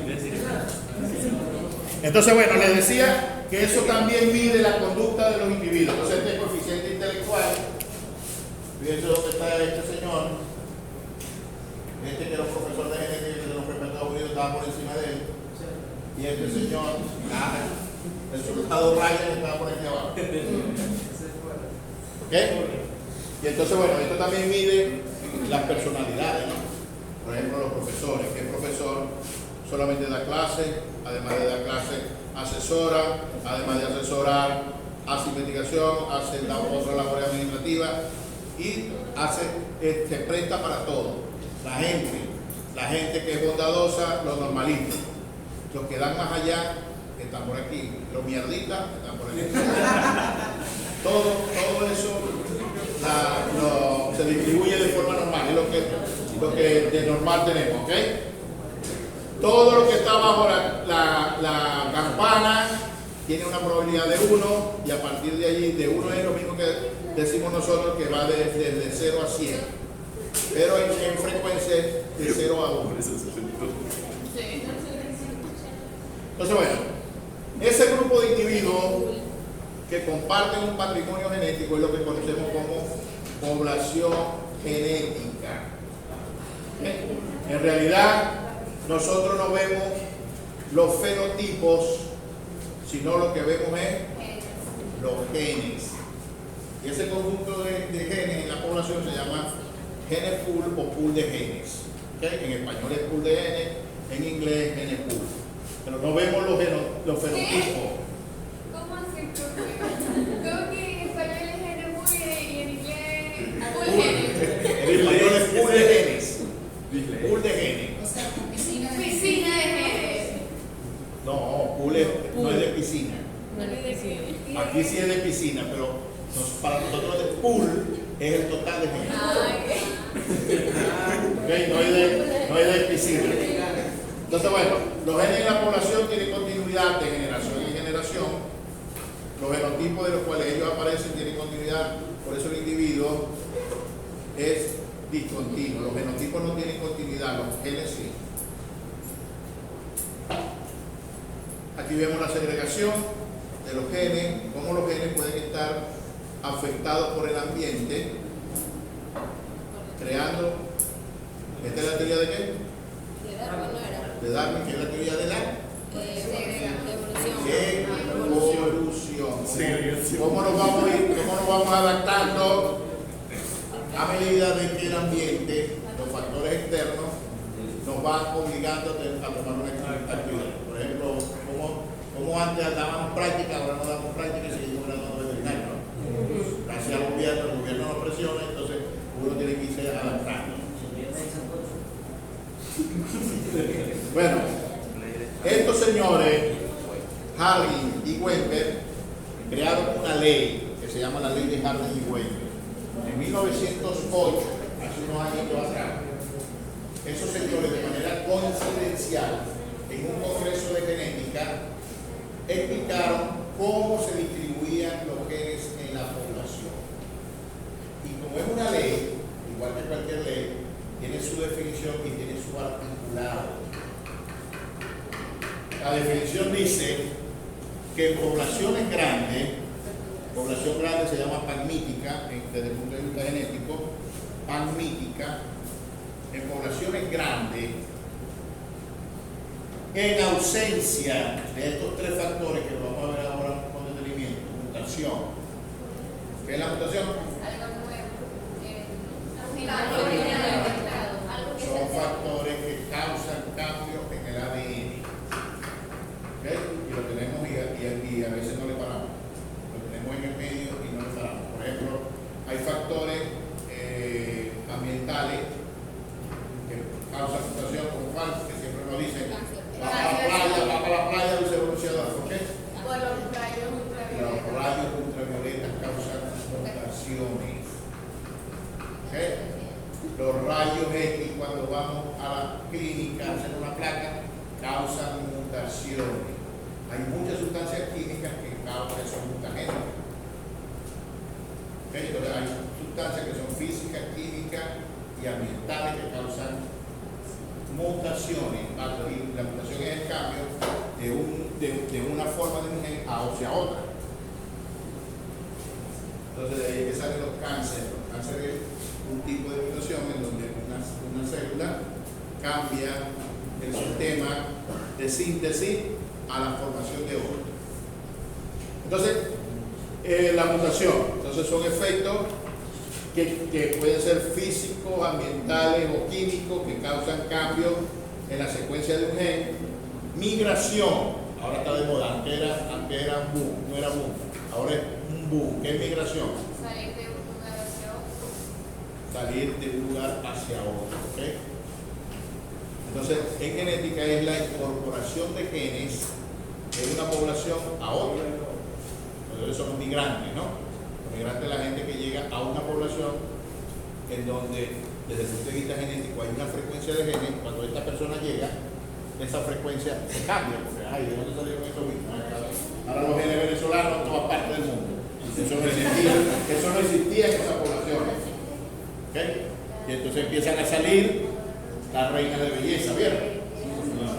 A: Entonces, bueno, les decía que eso también mide la conducta de los individuos. Entonces, este coeficiente intelectual, fíjense dónde está este señor, que era un profesor de genética que se nos fue para Estados Unidos, estaba por encima de él, y este señor, el soldado Ryan estaba por aquí abajo. ¿Ok? Y entonces, bueno, esto también mide las personalidades, ¿no? Por ejemplo, los profesores. ¿Qué profesor solamente da clase? Además de dar clase, asesora, además de asesorar, hace investigación, hace otra labor administrativa y se presta para todo. La gente que es bondadosa, los normalistas. Los que dan más allá están por aquí. Los mierditas están por aquí. Todo eso se distribuye de forma normal. Es lo que de normal tenemos, ¿ok? Todo lo que está bajo la campana tiene una probabilidad de 1 y a partir de allí, de 1 es lo mismo que decimos nosotros, que va desde 0 a 100. Pero en frecuencia de 0 a 1. Entonces, bueno, ese grupo de individuos que comparten un patrimonio genético es lo que conocemos como población genética. En realidad, nosotros no vemos los fenotipos, sino lo que vemos es los genes. Y ese conjunto de genes en la población se llama gene pool o pool de genes. En español es pool de genes, en inglés es gene pool. Pero no vemos los fenotipos.
B: ¿Cómo así, profe? Creo que en español es gene muy y en inglés full gene.
A: En español es pool de genes. Pool de genes.
E: O sea, piscina de
B: Piscina de genes.
A: No, pool no es de piscina.
C: No es sí.
A: Aquí sí es de piscina, pero para nosotros el pool es el total de genes. Okay, no es de piscina. Entonces, bueno, los genes en la población tienen continuidad de generación en generación. Los genotipos de los cuales ellos aparecen tienen continuidad, por eso el individuo es discontinuo. Los genotipos no tienen continuidad, los genes sí. Aquí vemos la segregación de los genes, cómo los genes pueden estar afectados por el ambiente, creando. ¿Esta es la teoría de qué? De Darwin, que es la teoría de la evolución. ¿Cómo nos vamos adaptando a medida de que el ambiente, los factores externos, nos van obligando a tomar una actividad? Por ejemplo, como antes dábamos práctica, ahora no damos práctica y seguimos graduando veterinario, ¿no? Gracias al gobierno, el gobierno nos presiona, entonces uno tiene que irse adaptando. Bueno, estos señores, Harding y Weinberg, crearon una ley que se llama la ley de Harding y Weinberg. En 1908, hace unos años atrás, esos señores de manera coincidencial, en un congreso de genética, explicaron cómo se distribuían los genes en la población. Y como es una ley, igual que cualquier ley, tiene su definición y tiene su articulado. La definición dice que en poblaciones grandes, población grande se llama panmítica, desde el punto de vista genético, panmítica, en poblaciones grandes, en ausencia de estos tres factores que lo vamos a ver ahora con detenimiento, mutación. ¿Qué es la mutación? Son factores que causan cambios en el ADN. ¿Okay? Y lo tenemos y a veces no le paramos. Lo tenemos en el medio y no le paramos. Por ejemplo, hay factores ambientales que causan mutación, como cuál, que siempre nos dicen, va para la playa, dulce bronceador. ¿Por qué?
B: Por los rayos
A: Los rayos ultravioletas causan mutaciones. ¿Okay? Los rayos X, cuando vamos a la clínica a hacer una placa, causan mutaciones. Hay muchas sustancias químicas que son mutagénicas. ¿Okay? Entonces hay sustancias que son físicas, químicas y ambientales que causan mutaciones. Y la mutación es el cambio de una forma de un gen hacia otra. Entonces de ahí que salen los cánceres. Los cánceres es un tipo de mutación en donde una célula cambia el sistema de síntesis a la formación de otra. Entonces, la mutación, entonces son efectos que pueden ser físicos, ambientales o químicos que causan cambios en la secuencia de un gen. Migración, ahora está de moda, antes era un boom, no era boom, ahora es un boom. ¿Qué es migración? Salir de un lugar hacia otro. ¿Okay? Entonces, en genética es la incorporación de genes de una población a otra. Entonces son los migrantes, ¿no? Los migrantes es la gente que llega a una población en donde, desde el punto de vista genético, hay una frecuencia de genes. Cuando esta persona llega, esa frecuencia se cambia, porque, ay, ¿de dónde salieron estos bichos? Ahora los genes venezolanos en todas partes del mundo. Eso no existía en esas poblaciones. ¿Okay? Y entonces empiezan a salir las reinas de belleza, ¿vieron?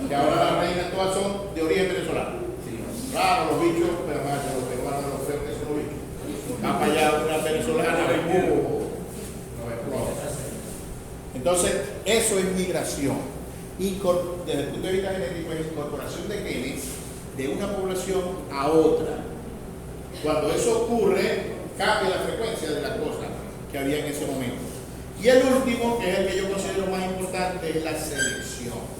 A: Que ahora las reinas todas son de origen venezolano. Claro, los bichos, pero más los peruanos, los feos que son los bichos. Va para allá una venezolana, entonces, eso es migración. Desde el punto de vista genético, es incorporación de genes de una población a otra. Cuando eso ocurre, cambia la frecuencia de la cosa que había en ese momento. Y el último, que es el que yo considero más importante, es la selección.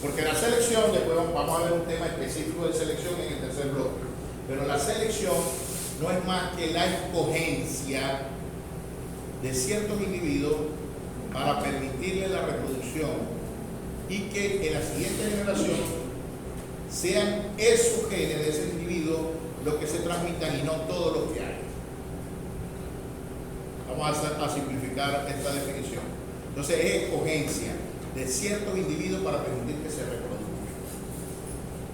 A: Porque la selección, después vamos a ver un tema específico de selección en el tercer bloque, pero la selección no es más que la escogencia de ciertos individuos para permitirle la reproducción y que en la siguiente generación sean esos genes de ese individuo los que se transmitan y no todos los que hay. Vamos a simplificar esta definición. Entonces es escogencia de ciertos individuos para permitir que se reproduzcan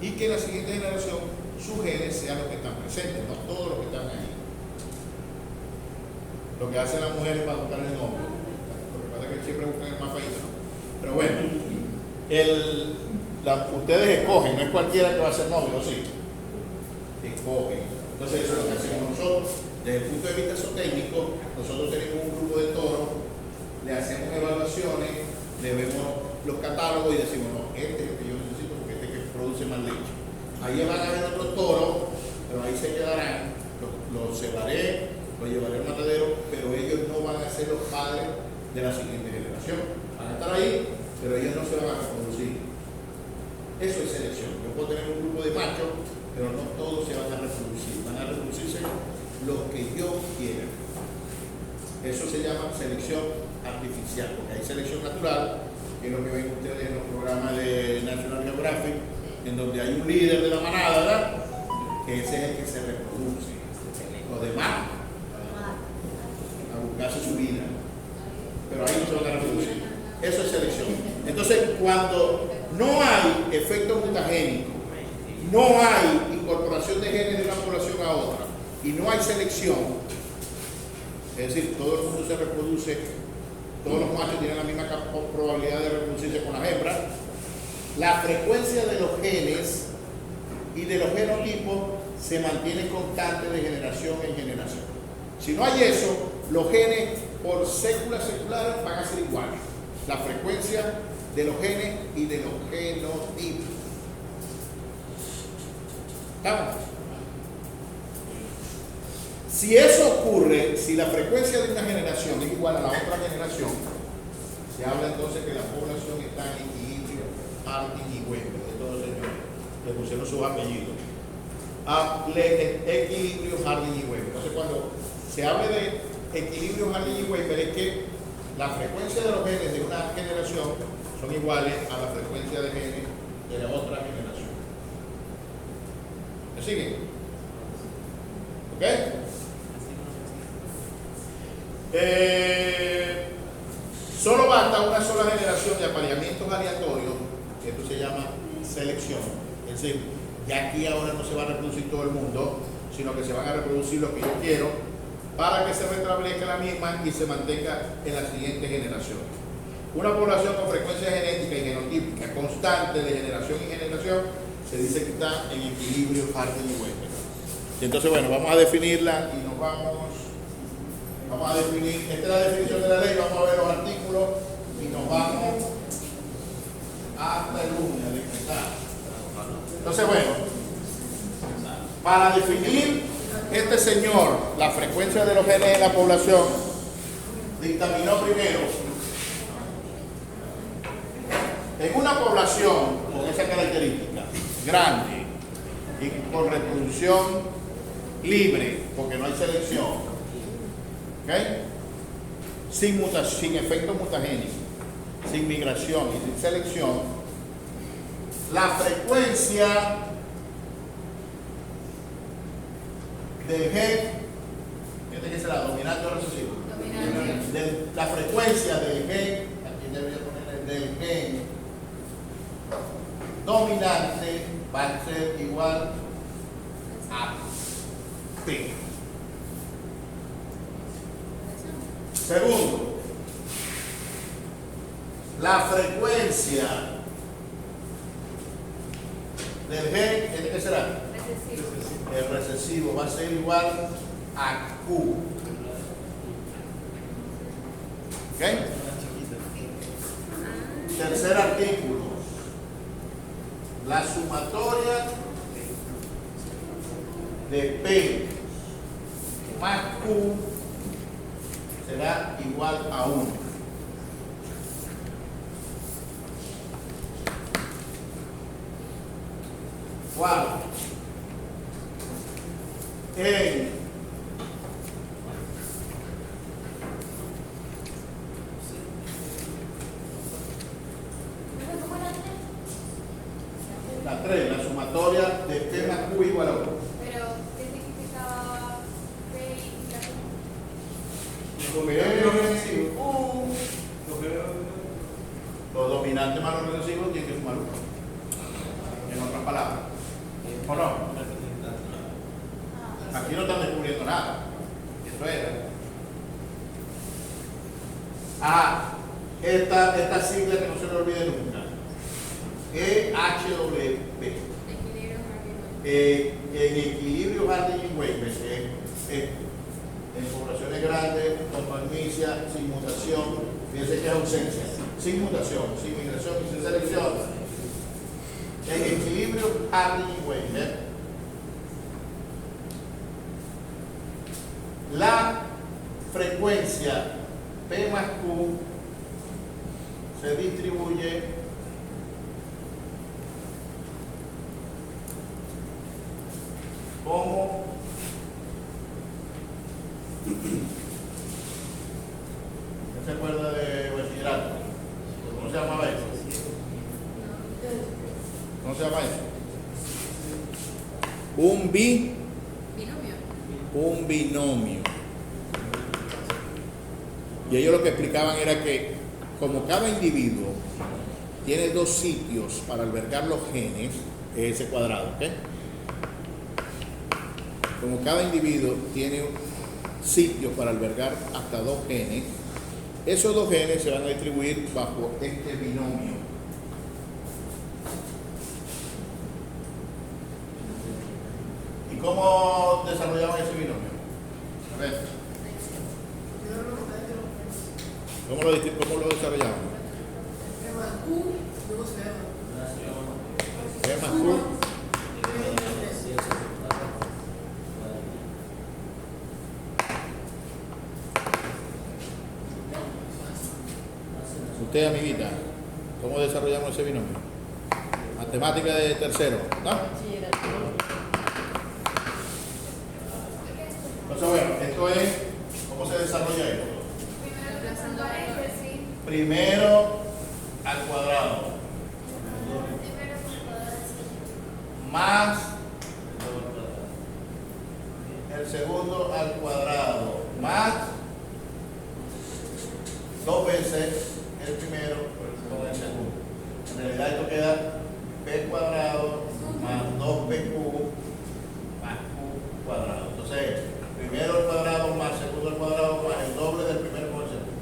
A: y que en la siguiente generación sus genes sean los que están presentes, no todos los que están ahí. Lo que hacen las mujeres para buscar el novio, lo que pasa es que siempre buscan el más feíto, ¿no? Pero bueno, ustedes escogen, no es cualquiera que va a ser novio, ¿sí? Escogen. Entonces eso es lo que hacemos nosotros. Desde el punto de vista zootécnico, nosotros tenemos un grupo de toros, le hacemos evaluaciones, le vemos los catálogos y decimos, no, este es el que yo necesito porque este es el que produce más leche. Ahí van a haber otros toros, pero ahí se quedarán, los cebaré, los llevaré al matadero, pero ellos no van a ser los padres de la siguiente generación. Van a estar ahí, pero ellos no se van a reproducir. Eso es selección. Yo puedo tener un grupo de machos, pero no todos se van a reproducir. Van a reproducirse los que yo quiera. Eso se llama selección artificial, porque hay selección natural, que es lo que ven ustedes en los programas de National Geographic, en donde hay un líder de la manada, ¿verdad? Que ese es el que se reproduce. Los demás a buscarse su vida, pero ahí no se van a reproducir. Eso es selección. Entonces, cuando no hay efecto mutagénico, no hay incorporación de genes de una población a otra y no hay selección, es decir, todo el mundo se reproduce, todos los machos tienen la misma probabilidad de reproducirse con las hembras, la frecuencia de los genes y de los genotipos se mantiene constante de generación en generación. Si no hay eso, los genes por sécula secular van a ser iguales. La frecuencia de los genes y de los genotipos. ¿Estamos? Si eso ocurre, si la frecuencia de una generación es igual a la otra generación, se habla entonces que la población está en equilibrio. Harding y Weber, de todos los señores, le pusieron sus apellidos. Equilibrio, Harding y Weber. Entonces, cuando se hable de equilibrio, Harding y Weber, es que la frecuencia de los genes de una generación son iguales a la frecuencia de genes de la otra generación. ¿Me siguen? ¿Ok? Solo basta una sola generación de apareamientos aleatorios, que esto se llama selección. Es decir, ya aquí ahora no se va a reproducir todo el mundo, sino que se van a reproducir los que yo quiero, para que se restablezca la misma y se mantenga en la siguiente generación. Una población con frecuencia genética y genotípica constante de generación en generación se dice que está en equilibrio Harding y Weber. Y entonces, bueno, vamos a definirla y nos vamos a definir, esta es la definición de la ley, vamos a ver los artículos y nos vamos hasta el lunes a decretar. Entonces, bueno, para definir este señor la frecuencia de los genes en la población, dictaminó primero en una población con esa característica grande y con reproducción libre, porque no hay selección, ¿okay? Sin efecto mutagénico, sin migración y sin selección, la frecuencia del gen, ¿qué será? ¿Dominante o recesivo? Dominante. La frecuencia del gen, aquí debería poner del gen dominante va a ser igual a P. Segundo, la frecuencia del gen, ¿qué será?
B: Recesivo.
A: El recesivo va a ser igual a Q. ¿Ok? Tercer artículo. La sumatoria de P más Q será igual a 1. Cuando en la 3, la sumatoria de P más Q igual a 1.
B: Pero, ¿qué significaba P y
A: Los dominantes más los recesivos tienen que sumar 1. En otras palabras. ¿O no? Aquí no están descubriendo nada. Eso era. Esta sigla que no se le olvide nunca. EHWP.
B: equilibrio
A: En equilibrio Harding-Weber, en poblaciones grandes, con magnesia, sin mutación, fíjense que es ausencia, sin mutación, sin migración y sin selección. En equilibrio Harding-Weber, la frecuencia P más Q se distribuye como ¿no se acuerda de bachillerato? ¿Cómo se llamaba eso? ¿Cómo se llama eso? Un binomio. Y ellos lo que explicaban era que como cada individuo tiene 2 sitios para albergar los genes, es ese cuadrado, ¿ok? Como cada individuo tiene sitios para albergar hasta 2 genes, esos 2 genes se van a distribuir bajo este binomio. ¿Y cómo desarrollaban ese binomio? A ver. ¿Cómo lo desarrollaban? P más Q. Usted, amiguita, ¿cómo desarrollamos ese binomio? Matemática de tercero, ¿no? Entonces, bueno, esto es cómo se desarrolla esto.
B: Primero reemplazando a este, sí.
A: Primero al cuadrado más el segundo al cuadrado más 2 veces el primero con el segundo. En realidad esto queda P cuadrado más 2PQ más Q cuadrado. Entonces, primero al cuadrado más segundo al cuadrado más el doble del primero con el segundo.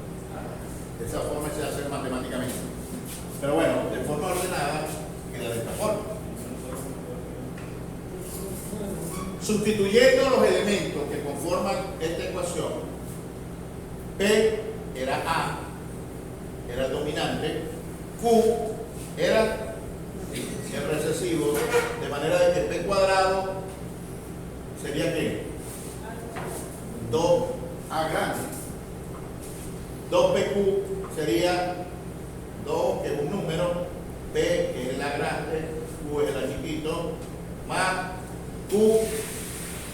A: De esa forma se hace matemáticamente. Pero bueno, de forma ordenada queda de esta forma. Sustituyendo los elementos que conforman esta ecuación, P era A, era el dominante, Q era el recesivo, de manera de que P cuadrado sería ¿qué? 2A grande. 2PQ sería 2, que es un número, P, que es la grande, Q es la chiquito, más Q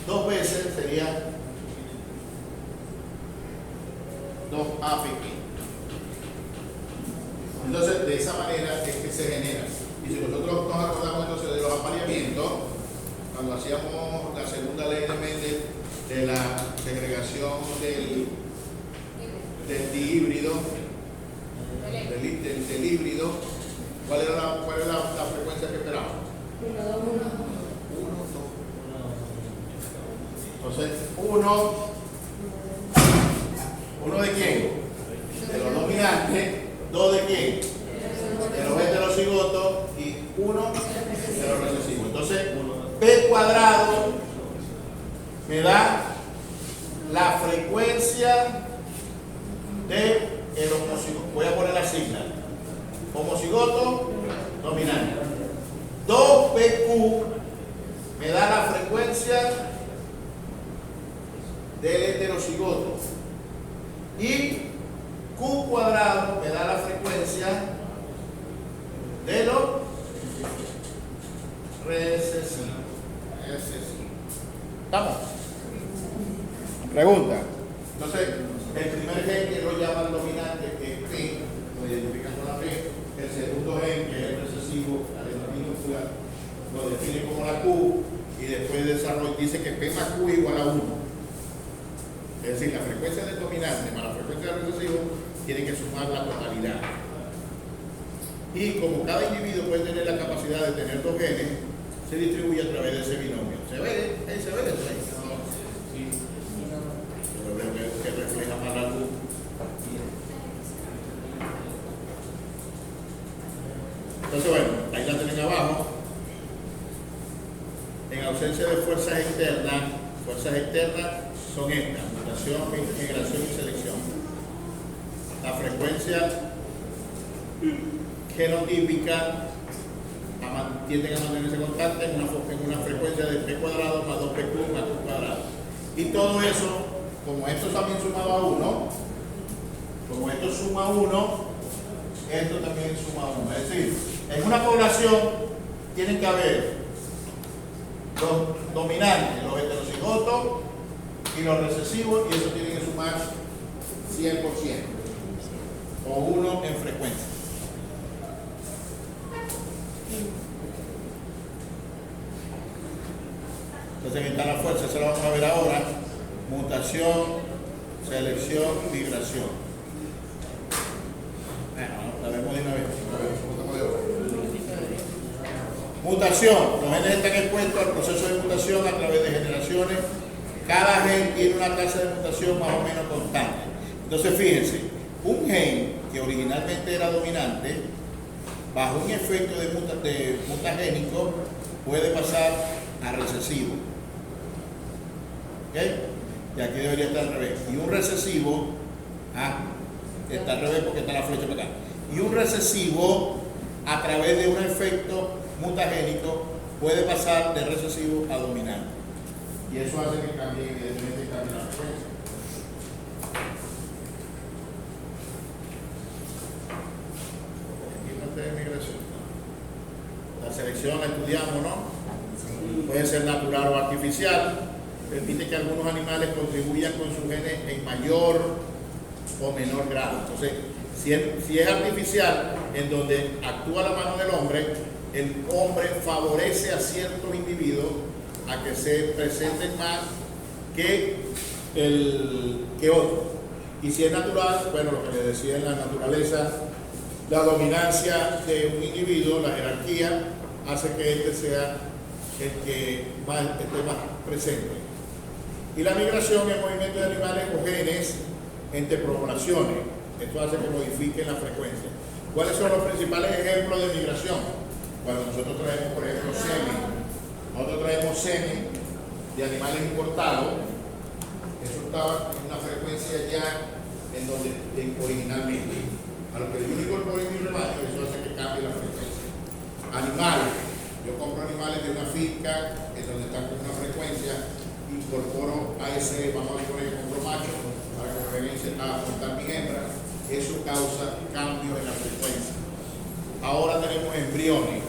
A: 2 veces sería 2A pequeño. Entonces, de esa manera es que se genera. Y si nosotros nos acordamos entonces de los apareamientos, cuando hacíamos la segunda ley de Mendel de la segregación del dihíbrido, del híbrido, ¿cuál era la frecuencia que esperábamos?
C: 1, 2, 1.
A: Entonces, ¿uno de quién? De los dominantes. 2 de quién? De los heterocigotos. Y 1 de los recesivos. Entonces, P cuadrado me da la frecuencia de el homocigoto. Voy a poner la sigla. Homocigoto dominante. 2PQ me da la frecuencia del heterocigoto. Y Q cuadrado me da la frecuencia de los recesivos. ¿Estamos? Pregunta. Entonces, el primer gen que lo llaman dominante, que es P, lo identifican con la P. El segundo gen, que es el recesivo, la letra minúscula, lo define como la Q, y después dice que P más Q igual a 1. Es decir, la frecuencia del dominante más la frecuencia del recesivo tiene que sumar la totalidad. Y como cada individuo puede tener la capacidad de tener dos genes, se distribuye a través de ese binomio. ¿Se ve? ¿Se ve eso ahí? No. Sí. Yo veo que refleja más la luz. Entonces, bueno, ahí la tienen abajo. En ausencia de fuerzas externas son estas: mutación, migración y selección. La frecuencia genotípica tienden a mantenerse constante en una frecuencia de P cuadrado más 2PQ más Q cuadrado. Y todo eso, como esto también sumaba a 1, como esto suma 1, esto también suma 1. Es decir, en una población tienen que haber los dominantes, los heterocigotos y los recesivos, y eso tiene que sumar 100%, o 1 en frecuencia. Entonces aquí está la fuerza, eso lo vamos a ver ahora. Mutación, selección, migración. La vemos de una vez. Mutación. Los genes están expuestos al proceso de mutación a través de generaciones. Cada gen tiene una tasa de mutación más o menos constante. Entonces fíjense, un gen que originalmente era dominante, bajo un efecto de mutagénico, puede pasar a recesivo. ¿Ok? Y aquí debería estar al revés. Y un recesivo, está al revés porque está la flecha para acá. Y un recesivo, a través de un efecto mutagénico, puede pasar de recesivo a dominante. Y eso hace que cambie, evidentemente, cambie la frecuencia. Aquí no está migración. La selección la estudiamos, ¿no? Puede ser natural o artificial. Permite que algunos animales contribuyan con sus genes en mayor o menor grado. Entonces, si es artificial, en donde actúa la mano del hombre, el hombre favorece a ciertos individuos a que se presenten más que otros. Y si es natural, bueno, lo que le decía en la naturaleza, la dominancia de un individuo, la jerarquía, hace que este sea el que esté más presente. Y la migración es movimiento de animales o genes entre poblaciones. Esto hace que modifiquen la frecuencia. ¿Cuáles son los principales ejemplos de migración? Cuando nosotros traemos, por ejemplo, semen. Nosotros traemos semen de animales importados. Eso estaba en una frecuencia ya en donde originalmente. A lo que yo incorporo en mi rebaño, eso hace que cambie la frecuencia. Animales. Yo compro animales de una finca en donde están con una frecuencia, incorporo a ese, vamos a poner compro macho para que me venga a montar mi hembra. Eso causa cambios en la frecuencia. Ahora tenemos embriones.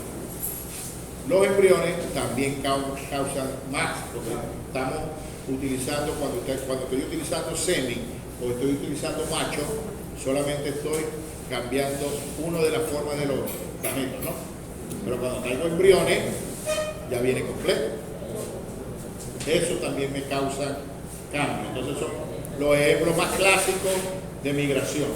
A: Los embriones también causan más, porque estamos utilizando, cuando estoy utilizando semen o estoy utilizando macho, solamente estoy cambiando uno de las formas de los gametos, ¿no? Pero cuando traigo embriones, ya viene completo. Eso también me causa cambios. Entonces son los ejemplos más clásicos de migración.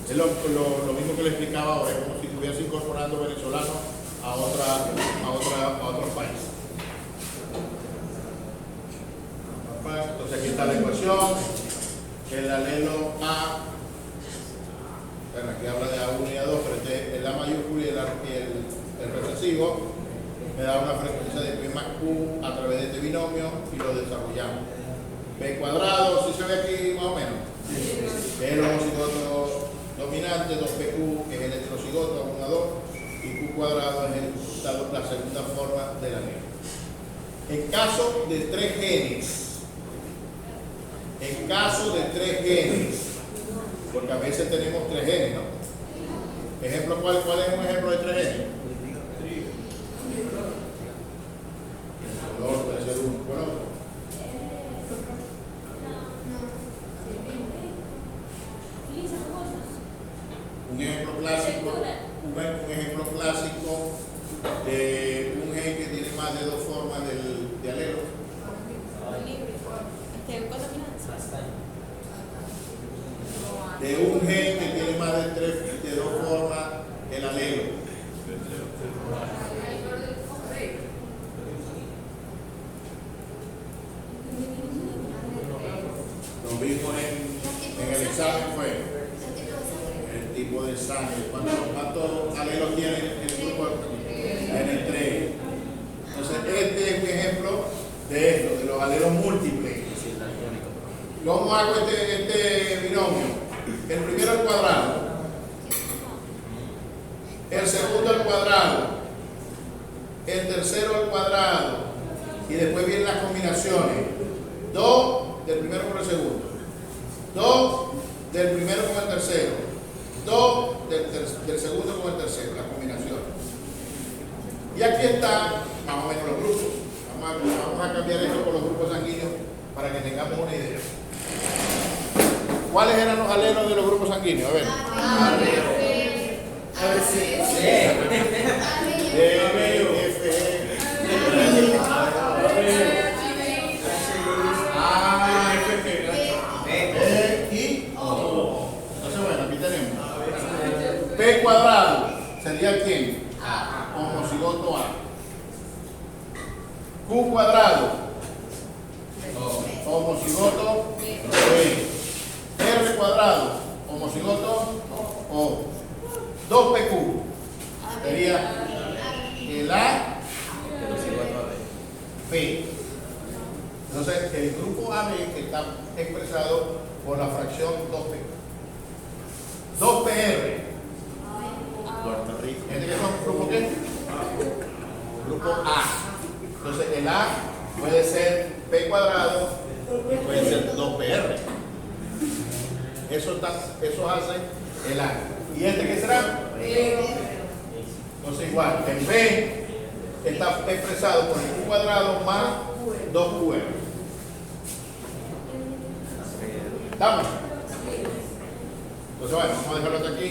A: Es lo mismo que le explicaba ahora, es como si estuviese incorporando venezolanos a otros países. Entonces aquí está la ecuación, el alelo A, bueno, aquí habla de A1 y A2, pero este es la mayúscula y el recesivo, me da una frecuencia de P más Q a través de este binomio y lo desarrollamos. P cuadrado, ¿sí se ve aquí más o menos? Sí. El homocigoto dominante, 2PQ, que es el heterocigoto, 1 a 2, y Q cuadrado es la segunda forma de la ley. En caso de 3 genes, En caso de 3 genes, porque a veces tenemos 3 genes, ¿no? Ejemplo, ¿cuál es un ejemplo de 3 genes? Color, puede ser uno. ¿Cuál otro? Un ejemplo clásico, un ejemplo clásico de un gen que tiene más de 2 formas de alelo. De un gen que tiene más de 2 formas el alelo. Lo vimos en el examen, fue el tipo de sangre. ¿Cuántos alelos tiene el grupo? Tiene 3. Entonces, este es un ejemplo de esto, de los alelos múltiples. ¿Cómo hago este binomio? El primero al cuadrado, el segundo al cuadrado, el tercero al cuadrado, y después vienen las combinaciones. 2 del primero con el segundo, 2 del primero con el tercero, 2 del segundo con el tercero, las combinaciones. Y aquí están más o menos los grupos. Vamos a cambiar esto por los grupos sanguíneos para que tengamos una idea. ¿Cuáles eran los alelos de los grupos sanguíneos? A ver. D, B, F, G. A, F, G. E, I, O. Entonces, bueno, aquí tenemos. P cuadrado sería ¿quién? Homocigoto A. Q cuadrado. Homocigoto B. R cuadrado, homocigoto O. 2PQ sería el A, B. Entonces, el grupo AB está expresado por la fracción 2P. 2PR. Puerto Rico. ¿Este que son grupo qué? Grupo A. Entonces, el A puede ser P cuadrado y puede ser 2PR. Eso hace el A. ¿Y este qué será? Entonces igual, el B está expresado por el Q cuadrado más 2QR. ¿Estamos? Entonces bueno, vamos a dejarlo hasta aquí.